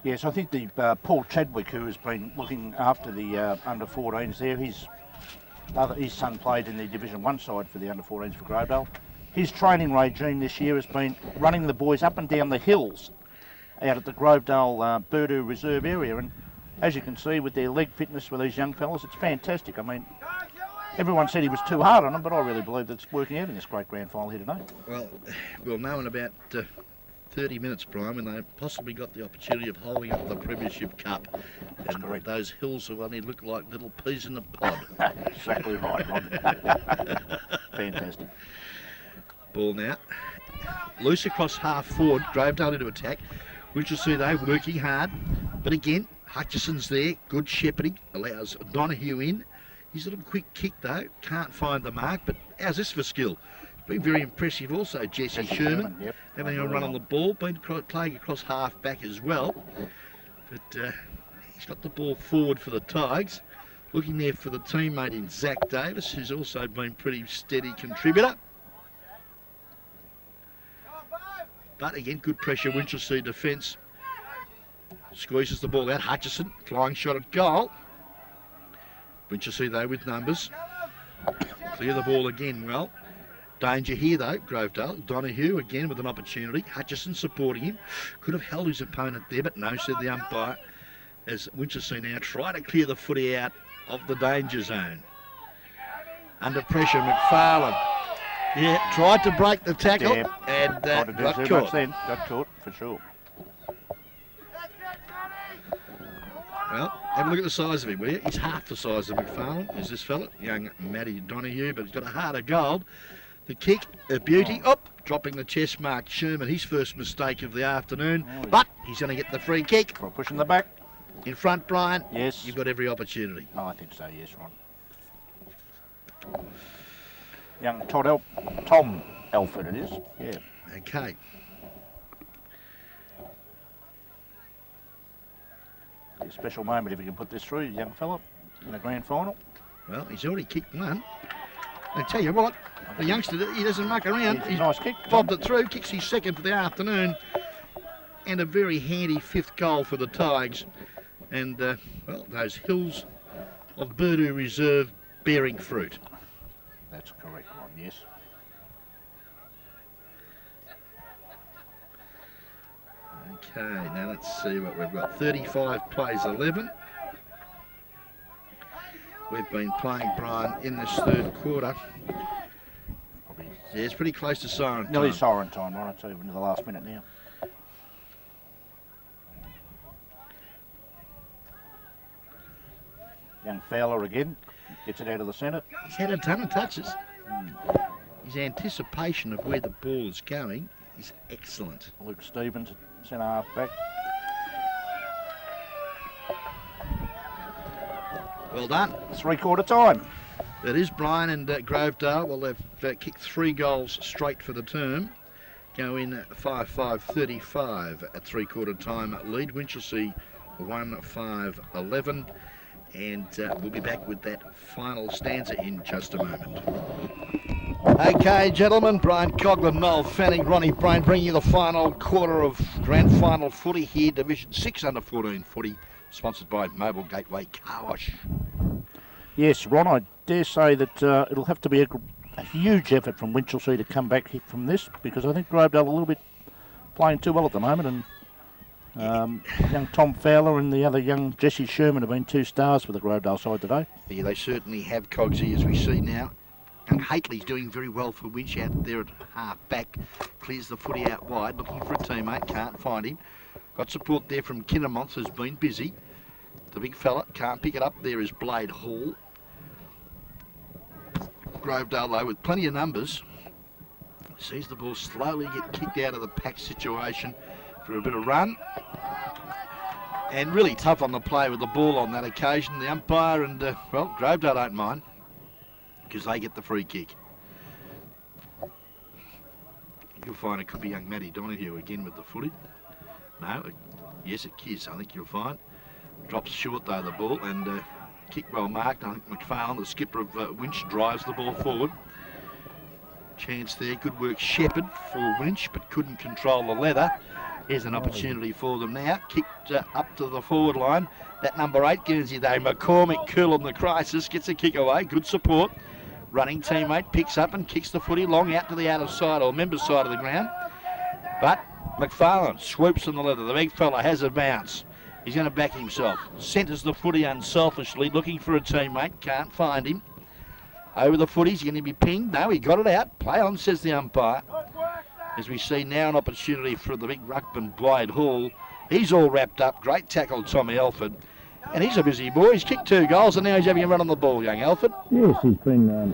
Yes, I think the Paul Chadwick, who has been looking after the under-14s there, his son played in the Division 1 side for the under-14s for Grovedale. His training regime this year has been running the boys up and down the hills out at the Grovedale Burdu Reserve area. And as you can see with their leg fitness for these young fellas, it's fantastic. I mean, everyone said he was too hard on them, but I really believe that it's working out in this great grand final here today. Well, we'll know in about 30 minutes, Brian, when they possibly got the opportunity of holding up the Premiership Cup. That's and correct. Those hills will only look like little peas in a pod. Exactly right, Ron. Fantastic. Ball now. Loose across half forward. Grovedale into attack. Winchelsea, though, working hard. But again, Hutchison's there. Good shepherding. Allows Donahue in. His little quick kick, though. Can't find the mark. But how's this for skill? Been very impressive also, Jesse Sherman. Yep. Having a run on the ball. Been playing across half back as well. But he's got the ball forward for the Tigers. Looking there for the teammate in Zach Davis, who's also been pretty steady contributor. But again, good pressure, Winchelsea defence. Squeezes the ball out. Hutchison, flying shot at goal. Winchelsea, though, with numbers. Clear the ball again well. Danger here though, Grovedale. Donahue again with an opportunity. Hutchison supporting him. Could have held his opponent there, but no, said the umpire. As Winchelsea now try to clear the footy out of the danger zone. Under pressure, McFarlane. Yeah, tried to break the tackle and got caught. Got caught for sure. Well, have a look at the size of him, will you? He's half the size of McFarlane, is this fella, young Matty Donahue, but he's got a heart of gold. The kick, a beauty. Dropping the chest mark. Sherman, his first mistake of the afternoon, but he's going to get the free kick. For pushing the back. In front, Brian. Yes. You've got every opportunity. Oh, I think so, yes, Ron. Young Tom Alford it is. Yeah. Okay. A special moment if he can put this through, young fella, in a grand final. Well, he's already kicked one. I tell you what, the youngster, he doesn't muck around. He's nice kick. Bobbed it through, kicks his second for the afternoon, and a very handy fifth goal for the Tigers. And, well, those hills of Burdu Reserve bearing fruit. That's correct, Ron, yes. Okay, now let's see what we've got. 35 plays 11. We've been playing, Brian, in this third quarter. Yeah, it's pretty close to siren time. Nearly siren time, Ron, I'll tell you, into the last minute now. Young Fowler again, gets it out of the centre. He's had a ton of touches. His anticipation of where the ball is going is excellent. Luke Stevens, centre half back. Well done. 3/4 time. It is, Brian, and Grovedale. Well, they've kicked 3 goals straight for the term. Go in 5-5-35 at 3/4 time lead. Winchelsea 1-5-11. And we'll be back with that final stanza in just a moment. Okay, gentlemen, Brian Coughlin, Noel Fanning, Ronnie Brain bringing you the final quarter of grand final footy here, Division 6 under 14 footy, sponsored by Mobile Gateway Car Wash. Yes, Ron, I dare say that it'll have to be a huge effort from Winchelsea to come back from this, because I think Grovedale a little bit playing too well at the moment, and young Tom Fowler and the other young Jesse Sherman have been 2 stars for the Grovedale side today. Yeah, they certainly have, Cogsy, as we see now. And Hately's doing very well for Winch out there at half back. Clears the footy out wide, looking for a teammate, can't find him. Got support there from Kinnamonth, has been busy. The big fella can't pick it up. There is Blade Hall. Grovedale, though, with plenty of numbers, sees the ball slowly get kicked out of the pack situation for a bit of run. And really tough on the play with the ball on that occasion. The umpire and, well, Grovedale don't mind, because they get the free kick. You'll find it could be young Matty Donahue again with the footy. No, yes it is, I think you'll find. Drops short though the ball, and kick well marked. I think McFarlane, the skipper of Winch, drives the ball forward. Chance there, good work Shepherd for Winch, but couldn't control the leather. Here's an opportunity for them now. Kicked up to the forward line. That number 8, Guernsey though, McCormick, cool on the crisis, gets a kick away, good support. Running teammate picks up and kicks the footy long out to the outer side or member side of the ground. But McFarlane swoops on the leather. The big fella has a bounce. He's going to back himself. Centres the footy unselfishly, looking for a teammate. Can't find him. Over the footy, he's going to be pinged. No, he got it out. Play on, says the umpire. As we see now an opportunity for the big ruckman, Blade Hall. He's all wrapped up. Great tackle, Tommy Alford. And he's a busy boy. He's kicked 2 goals and now he's having a run on the ball, young Alford. Yes, he's been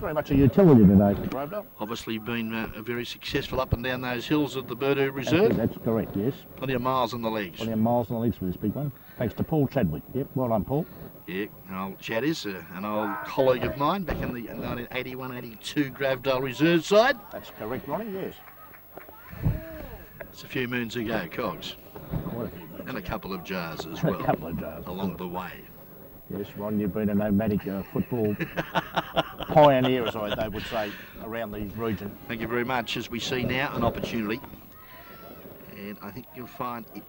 very much a utility today for Grovedale. Obviously been very successful up and down those hills of the Burdu Reserve. That's correct, yes. Plenty of miles on the legs. Plenty of miles on the legs for this big one. Thanks to Paul Chadwick. Yep, well done, Paul. Yeah, an old Chad is an old colleague of mine back in the 1981-82 Grovedale Reserve side. That's correct, Ronnie, yes. It's a few moons ago, Cogs. What a few minutes And a ago. couple of jars as well. A couple of jars. Along the way. Yes, Ron, you've been a nomadic football pioneer, as they would say, around the region. Thank you very much. As we see now, an opportunity. And I think you'll find it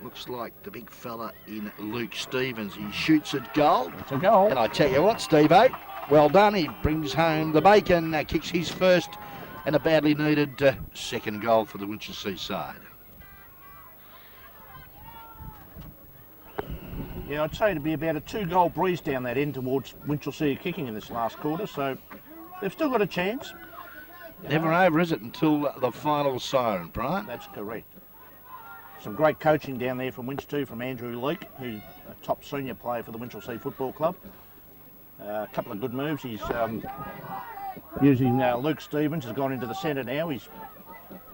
looks like the big fella in Luke Stevens. He shoots at goal. It's a goal. And I tell you what, Steve-O, Well done. He brings home the bacon, kicks his first and a badly needed second goal for the Winchelsea side. Yeah, I'd say it'd be about a 2-goal breeze down that end towards Winchelsea kicking in this last quarter, so they've still got a chance. Never over, is it, until the final siren, Brian? That's correct. Some great coaching down there from Winch 2 from Andrew Leake, who's a top senior player for the Winchelsea Football Club. A couple of good moves. He's using Luke Stevens, has gone into the centre now. He's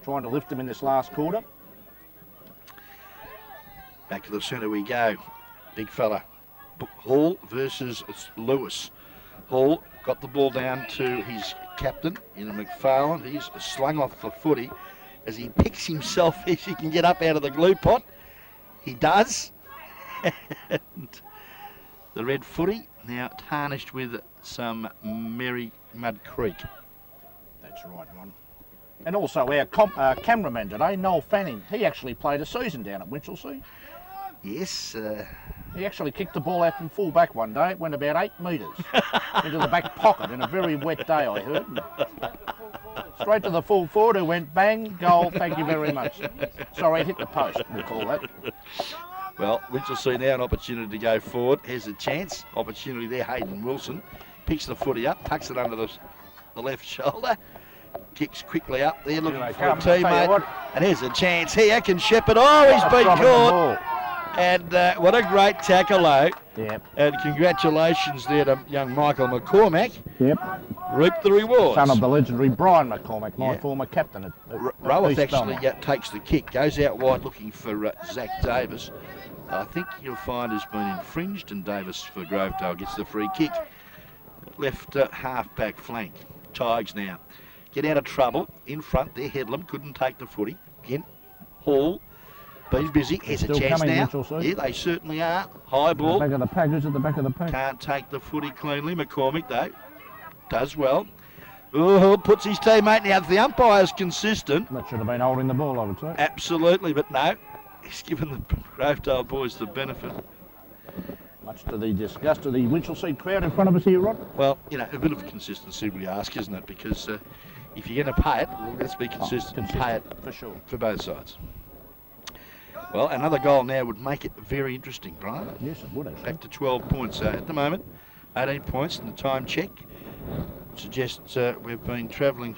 trying to lift him in this last quarter. Back to the centre we go. Big fella. Hall versus Lewis. Hall got the ball down to his captain in McFarlane. He's slung off the footy as he picks himself if he can get up out of the glue pot. He does. And the red footy now tarnished with some Merry Mud Creek. That's right, Ron. And also our cameraman today, Noel Fanning, he actually played a season down at Winchelsea. Yes. He actually kicked the ball out from full back one day. It went about 8 metres into the back pocket in a very wet day, I heard. Straight to the full forward, who went bang, goal, thank you very much. Sorry, it hit the post, we'll call that. Well, Winchelsea now an opportunity to go forward. Here's a chance. Opportunity there, Hayden Wilson. Picks the footy up, tucks it under the left shoulder. Kicks quickly up there, looking for a teammate. And here's a chance here, can Shepherd. Oh, he's been caught. And what a great tackle, though. Yep. And congratulations there to young Michael McCormack. Yep. Reaped the rewards. Son of the legendary Brian McCormack, my former captain at Roweth East actually Belmont. takes the kick, goes out wide looking for Zach Davis. I think you'll find has been infringed, and Davis for Grovedale gets the free kick. Left half-back flank. Tigers now get out of trouble. In front there, Headlam couldn't take the footy. Again, Hall. Been busy. Here's a Still chance coming, now. Winchelsea. Yeah, they certainly are. High ball. Back of the pack, who's at the back of the pack? Can't take the footy cleanly. McCormick, though, does well. Oh, puts his teammate now. The umpire's consistent. That should have been holding the ball, I would say. Absolutely, but no. He's given the Grovedale boys the benefit. Much to the disgust of the Winchelsea crowd in front of us here, Rod. Well, you know, a bit of consistency we ask, isn't it? Because if you're going to pay it, well, let's be consistent and pay it for sure, for both sides. Well, another goal now would make it very interesting, Brian. Yes, it would actually. Back to 12 points at the moment. 18 points in the time check. Suggests we've been travelling.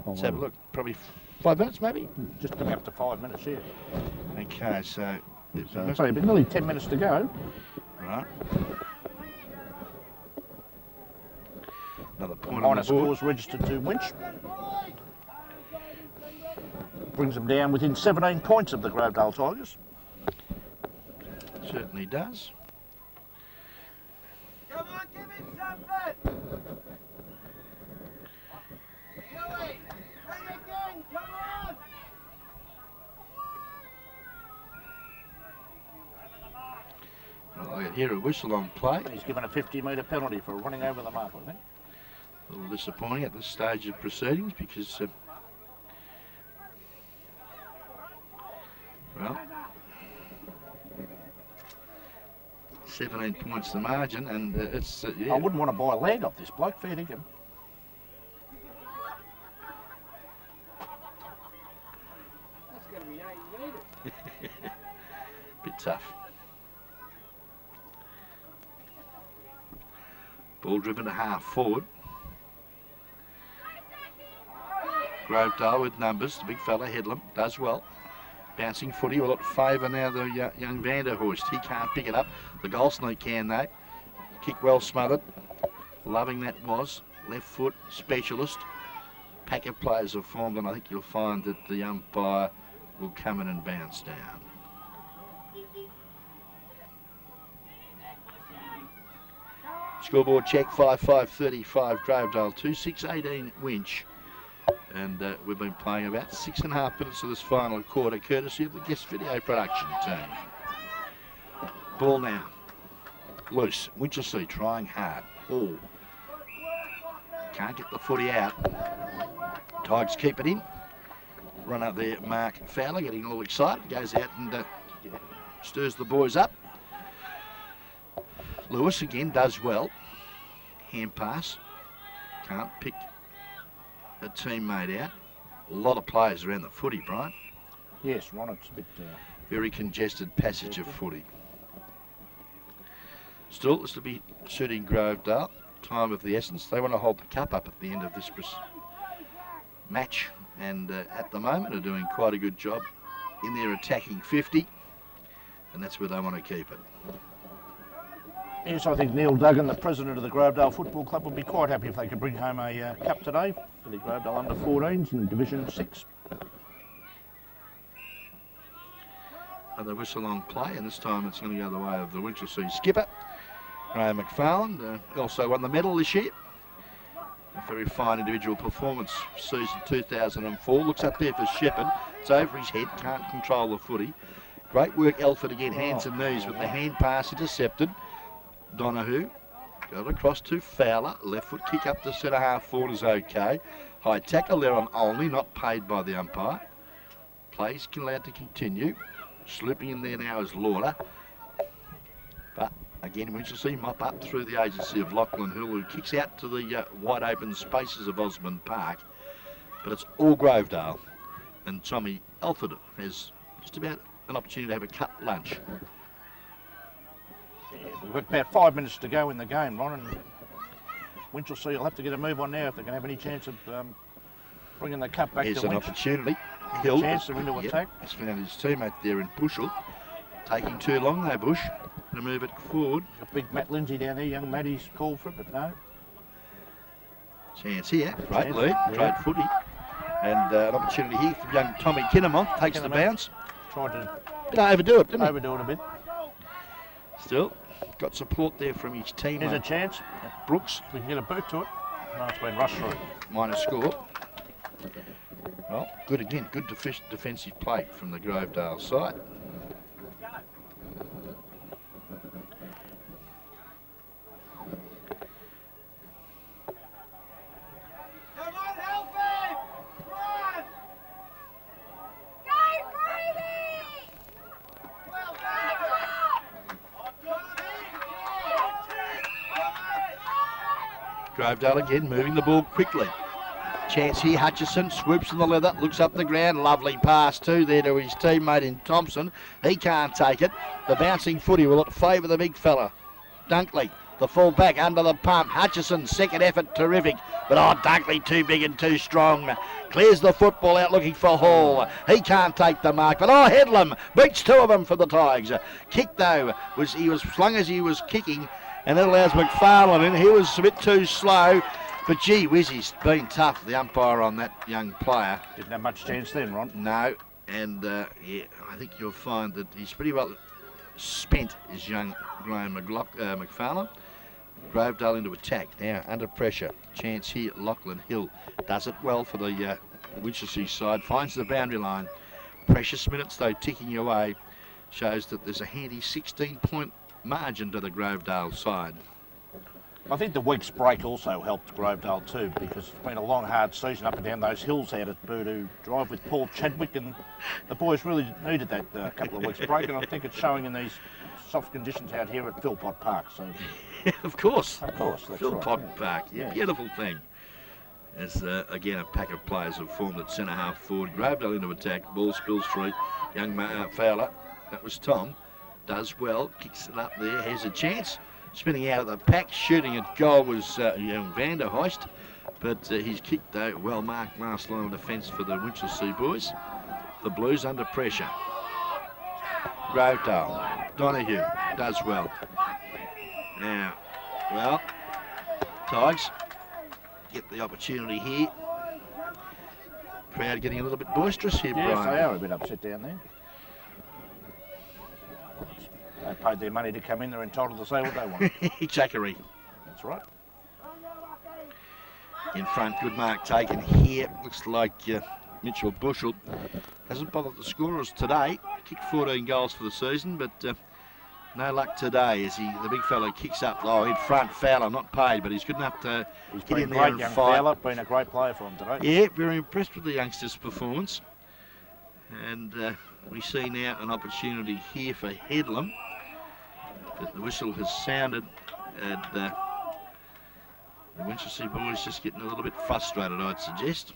Let's have a look. Probably 5 minutes, maybe? Just coming up to 5 minutes, yeah. Okay, so... Sorry, but nearly 10 minutes to go. Right. Another point Minor on the board. scores registered to Winch. Brings them down within 17 points of the Grovedale Tigers. Certainly does. Come on, give him something! Huey, bring again, come on! Well, I hear a whistle on play. He's given a 50-metre penalty for running over the mark, I think. A little disappointing at this stage of proceedings because, well, 17 points the margin, and it's, yeah. I wouldn't want to buy land off this bloke, fair dinkum. That's going to be 8 metres. Bit tough. Ball driven to half forward. Grovedale with numbers. The big fella, Headlam, does well. Bouncing footy will it favour now the young Vanderhorst. He can't pick it up. The goal sneak can though. Kick well smothered. Loving that was. Left foot, specialist. Pack of players have formed, and I think you'll find that the umpire will come in and bounce down. Scoreboard check 5-5-35 Grovedale 2-6-18 Winch. And we've been playing about 6.5 minutes of this final quarter, courtesy of the guest video production team. Ball now. Loose. Winchelsea trying hard. Hall. Can't get the footy out. Tigers keep it in. Run up there, Mark Fowler, getting all excited. Goes out and stirs the boys up. Lewis again does well. Hand pass. Can't pick a teammate out. A lot of players around the footy, Brian. Yes, Ron, it's a bit... Very congested passage of footy. Still, this will be suiting Grovedale. Time of the essence. They want to hold the cup up at the end of this match, and at the moment are doing quite a good job in their attacking 50, and that's where they want to keep it. Yes, I think Neil Duggan, the president of the Grovedale Football Club, would be quite happy if they could bring home a cup today for the Grovedale under-14s in Division 6. Another whistle on play, and this time it's going to go the way of the Winchelsea skipper, Graham McFarlane. Also won the medal this year. A very fine individual performance, season 2004. Looks up there for Shepherd. It's over his head, can't control the footy. Great work, Elford again, hands and knees with the hand pass intercepted. Donahue got across to Fowler. Left foot kick up the centre half forward is okay. High tackle there on Olney, not paid by the umpire. Plays allowed to continue. Slipping in there now is Lauder. But again, Winchelsea mop up through the agency of Lachlan Hill, who kicks out to the wide open spaces of Osmond Park. But it's all Grovedale. And Tommy Alford has just about an opportunity to have a cut lunch. Yeah, we've got about 5 minutes to go in the game, Ron, and Winchelsea will have to get a move on now if they're going to have any chance of bringing the cup back Here's to an Winch. opportunity. Hill. Chance to into attack. He's found his teammate there in Bushel. Taking too long though, Bush. Going to move it forward. Got big Matt Lindsay down there, young Matty's called for it, but no. Chance here. Great Chance, lead, yeah. great footy. And an opportunity here for young Tommy Kinnamont. Takes the bounce. Tried to Bit overdo it, didn't overdo it a bit. he? Still, got support there from his teammate. Here's a chance. Brooks. We can get a boot to it. No, it's been rushed through. Minor score. Well, good again. Good defensive play from the Grovedale side. Come on, help him! Run! Well done! Grovedale again moving the ball quickly. Chance here, Hutchison swoops in the leather, looks up the ground, lovely pass too there to his teammate in Thompson. He can't take it. The bouncing footy will it favour the big fella. Dunkley, the full back under the pump. Hutchison, second effort, terrific. But Dunkley too big and too strong. Clears the football out looking for Hall. He can't take the mark, but Headlam beats two of them for the Tigers. Kick though, he was flung as he was kicking, and that allows McFarlane in. He was a bit too slow. But gee whiz, he's been tough, the umpire, on that young player. Didn't have much chance then, Ron. No, and yeah, I think you'll find that he's pretty well spent, is young Graham McFarlane. Grovedale into attack, now under pressure. Chance here, Lachlan Hill does it well for the Winchelsea side, finds the boundary line. Precious minutes though ticking away, shows that there's a handy 16-point margin to the Grovedale side. I think the week's break also helped Grovedale too, because it's been a long, hard season up and down those hills out at Boodoo Drive with Paul Chadwick, and the boys really needed that couple of weeks break, and I think it's showing in these soft conditions out here at Philpott Park. So, Of course, that's Philpott right. Park, Yeah. Beautiful thing. As again a pack of players have formed at centre half forward. Grovedale into attack, ball spills free. Young Fowler, that was Tom, does well, kicks it up there, has a chance. Spinning out of the pack, shooting at goal was young Vanderhoist, but he's kicked though, well marked last line of defence for the Winchelsea boys. The Blues under pressure. Grovedale, Donahue does well. Now, well, Tigers get the opportunity here. Crowd getting a little bit boisterous here, Yes, Brian. they are a bit upset down there. They paid their money to come in, they're entitled to say what they want. Jackery That's right. in front, good mark taken here. Looks like Mitchell Bushel hasn't bothered the scorers today. Kicked 14 goals for the season, but no luck today as the big fellow kicks up low in front. Fowler not paid, but he's good enough to He's get been in there great, and young fight. Fowler, been a great player for him today. Yeah, very impressed with the youngster's performance. And we see now an opportunity here for Headlam. But the whistle has sounded, and the Winchelsea boys just getting a little bit frustrated, I'd suggest.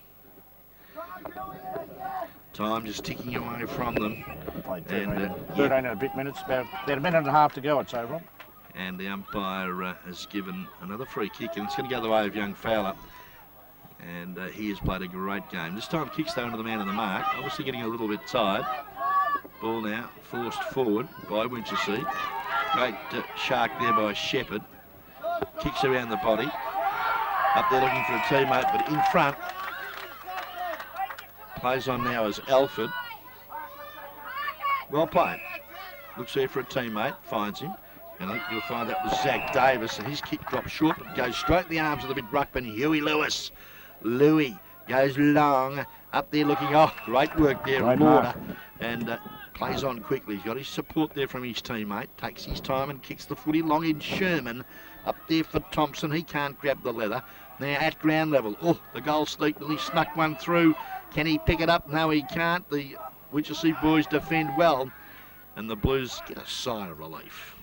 Time just ticking away from them. Played And, 13 and a bit minutes, about a minute and a half to go, I'd say, Rob. And the umpire has given another free kick, and it's going to go the way of young Fowler. And he has played a great game. This time kicks though into the man of the mark, obviously getting a little bit tired. Ball now forced forward by Winchelsea. Great shark there by Shepherd. Kicks around the body. Up there looking for a teammate, but in front. Plays on now as Alford. Well played. Looks there for a teammate, finds him. And I think you'll find that was Zach Davis, and his kick drops short, but goes straight in the arms of the big ruckman, Huey Lewis. Louis goes long, up there looking, oh, great work there, Right Lauder. And plays on quickly. He's got his support there from his teammate, takes his time and kicks the footy long in Sherman. Up there for Thompson, he can't grab the leather. Now at ground level, oh, the goal sneak, he snuck one through. Can he pick it up? No, he can't. The Winchelsea boys defend well, and the Blues get a sigh of relief.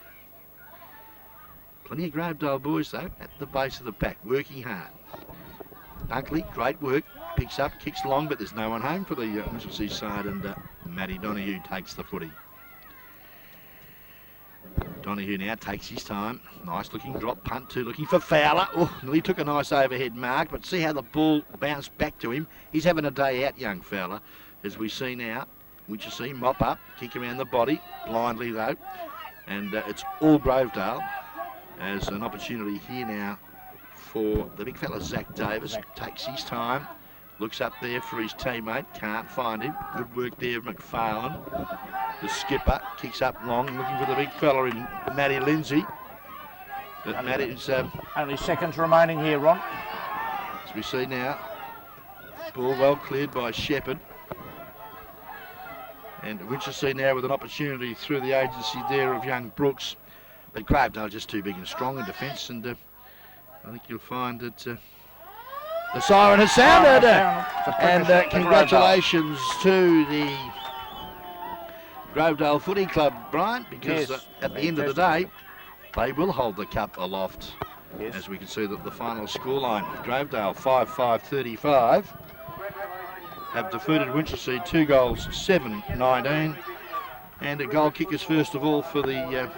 Plenty of Grovedale boys, though, at the base of the pack, working hard. Dunkley, great work, picks up, kicks long, but there's no one home for the Winchelsea side, and Matty Donoghue takes the footy. Donoghue now takes his time. Nice looking drop punt too, looking for Fowler. Oh, nearly took a nice overhead mark, but see how the ball bounced back to him. He's having a day out, young Fowler, as we see now. Winchelsea mop up, kick around the body, blindly though, and it's all Grovedale. As an opportunity here now for the big fella Zach Davis. Takes his time, looks up there for his teammate, can't find him. Good work there of McFarlane. The skipper kicks up long, looking for the big fella in Matty Lindsay. But Matty's Only seconds remaining here, Ron. as we see now, ball well cleared by Shepherd. And Winchelsea now with an opportunity through the agency there of young Brooks. But Grovedale just too big and strong in defence, and I think you'll find that the siren has sounded. And congratulations to the Grovedale Footy Club, Brian, because Yes, at the end of the day, they will hold the cup aloft. Yes. As we can see that the final scoreline, Grovedale 5-5-35, have defeated Winchelsea 2 goals 7-19, and a goal kickers first of all for the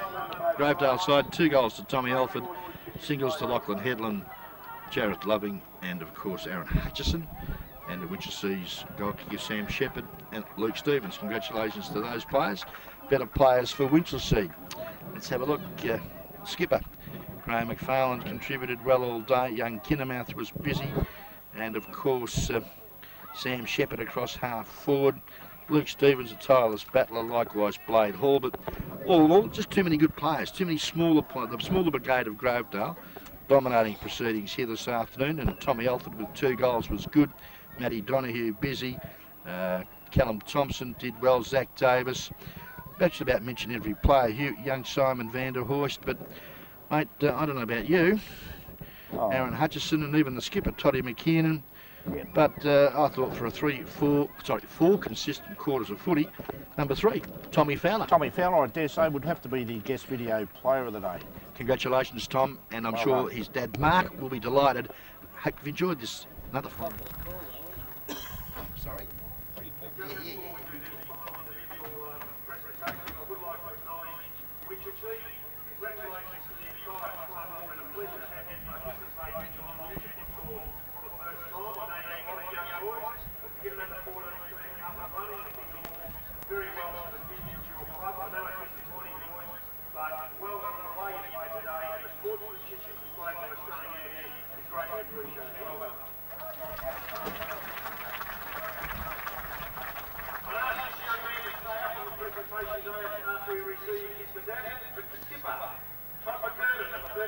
Grovedale side, 2 goals to Tommy Alford, singles to Lachlan Headland, Jarrett Loving, and of course Aaron Hutchison, and the Winchelsea goal kicker Sam Shepherd and Luke Stevens. Congratulations to those players. Better players for Winchelsea. Let's have a look. Skipper Graham McFarlane contributed well all day. Young Kinnermouth was busy, and of course Sam Shepherd across half forward. Luke Stevens, a tireless battler, likewise Blade Hall, but all in all, just too many good players, too many smaller players. The smaller brigade of Grovedale dominating proceedings here this afternoon, and Tommy Alford with 2 goals was good. Matty Donoghue busy. Callum Thompson did well. Zach Davis. That's about mention every player. Young Simon van der Horst, but mate, I don't know about you. Aaron Hutchison and even the skipper Toddy McKiernan. But I thought for 4 consistent quarters of footy, number 3, Tommy Fowler. Tommy Fowler, I dare say, would have to be the guest video player of the day. Congratulations, Tom, and I'm sure his dad, Mark, will be delighted. Hope you've enjoyed this. Another fun. Sorry? After we receive Mr. Dad, but the skipper, Todd McKernan, number 13.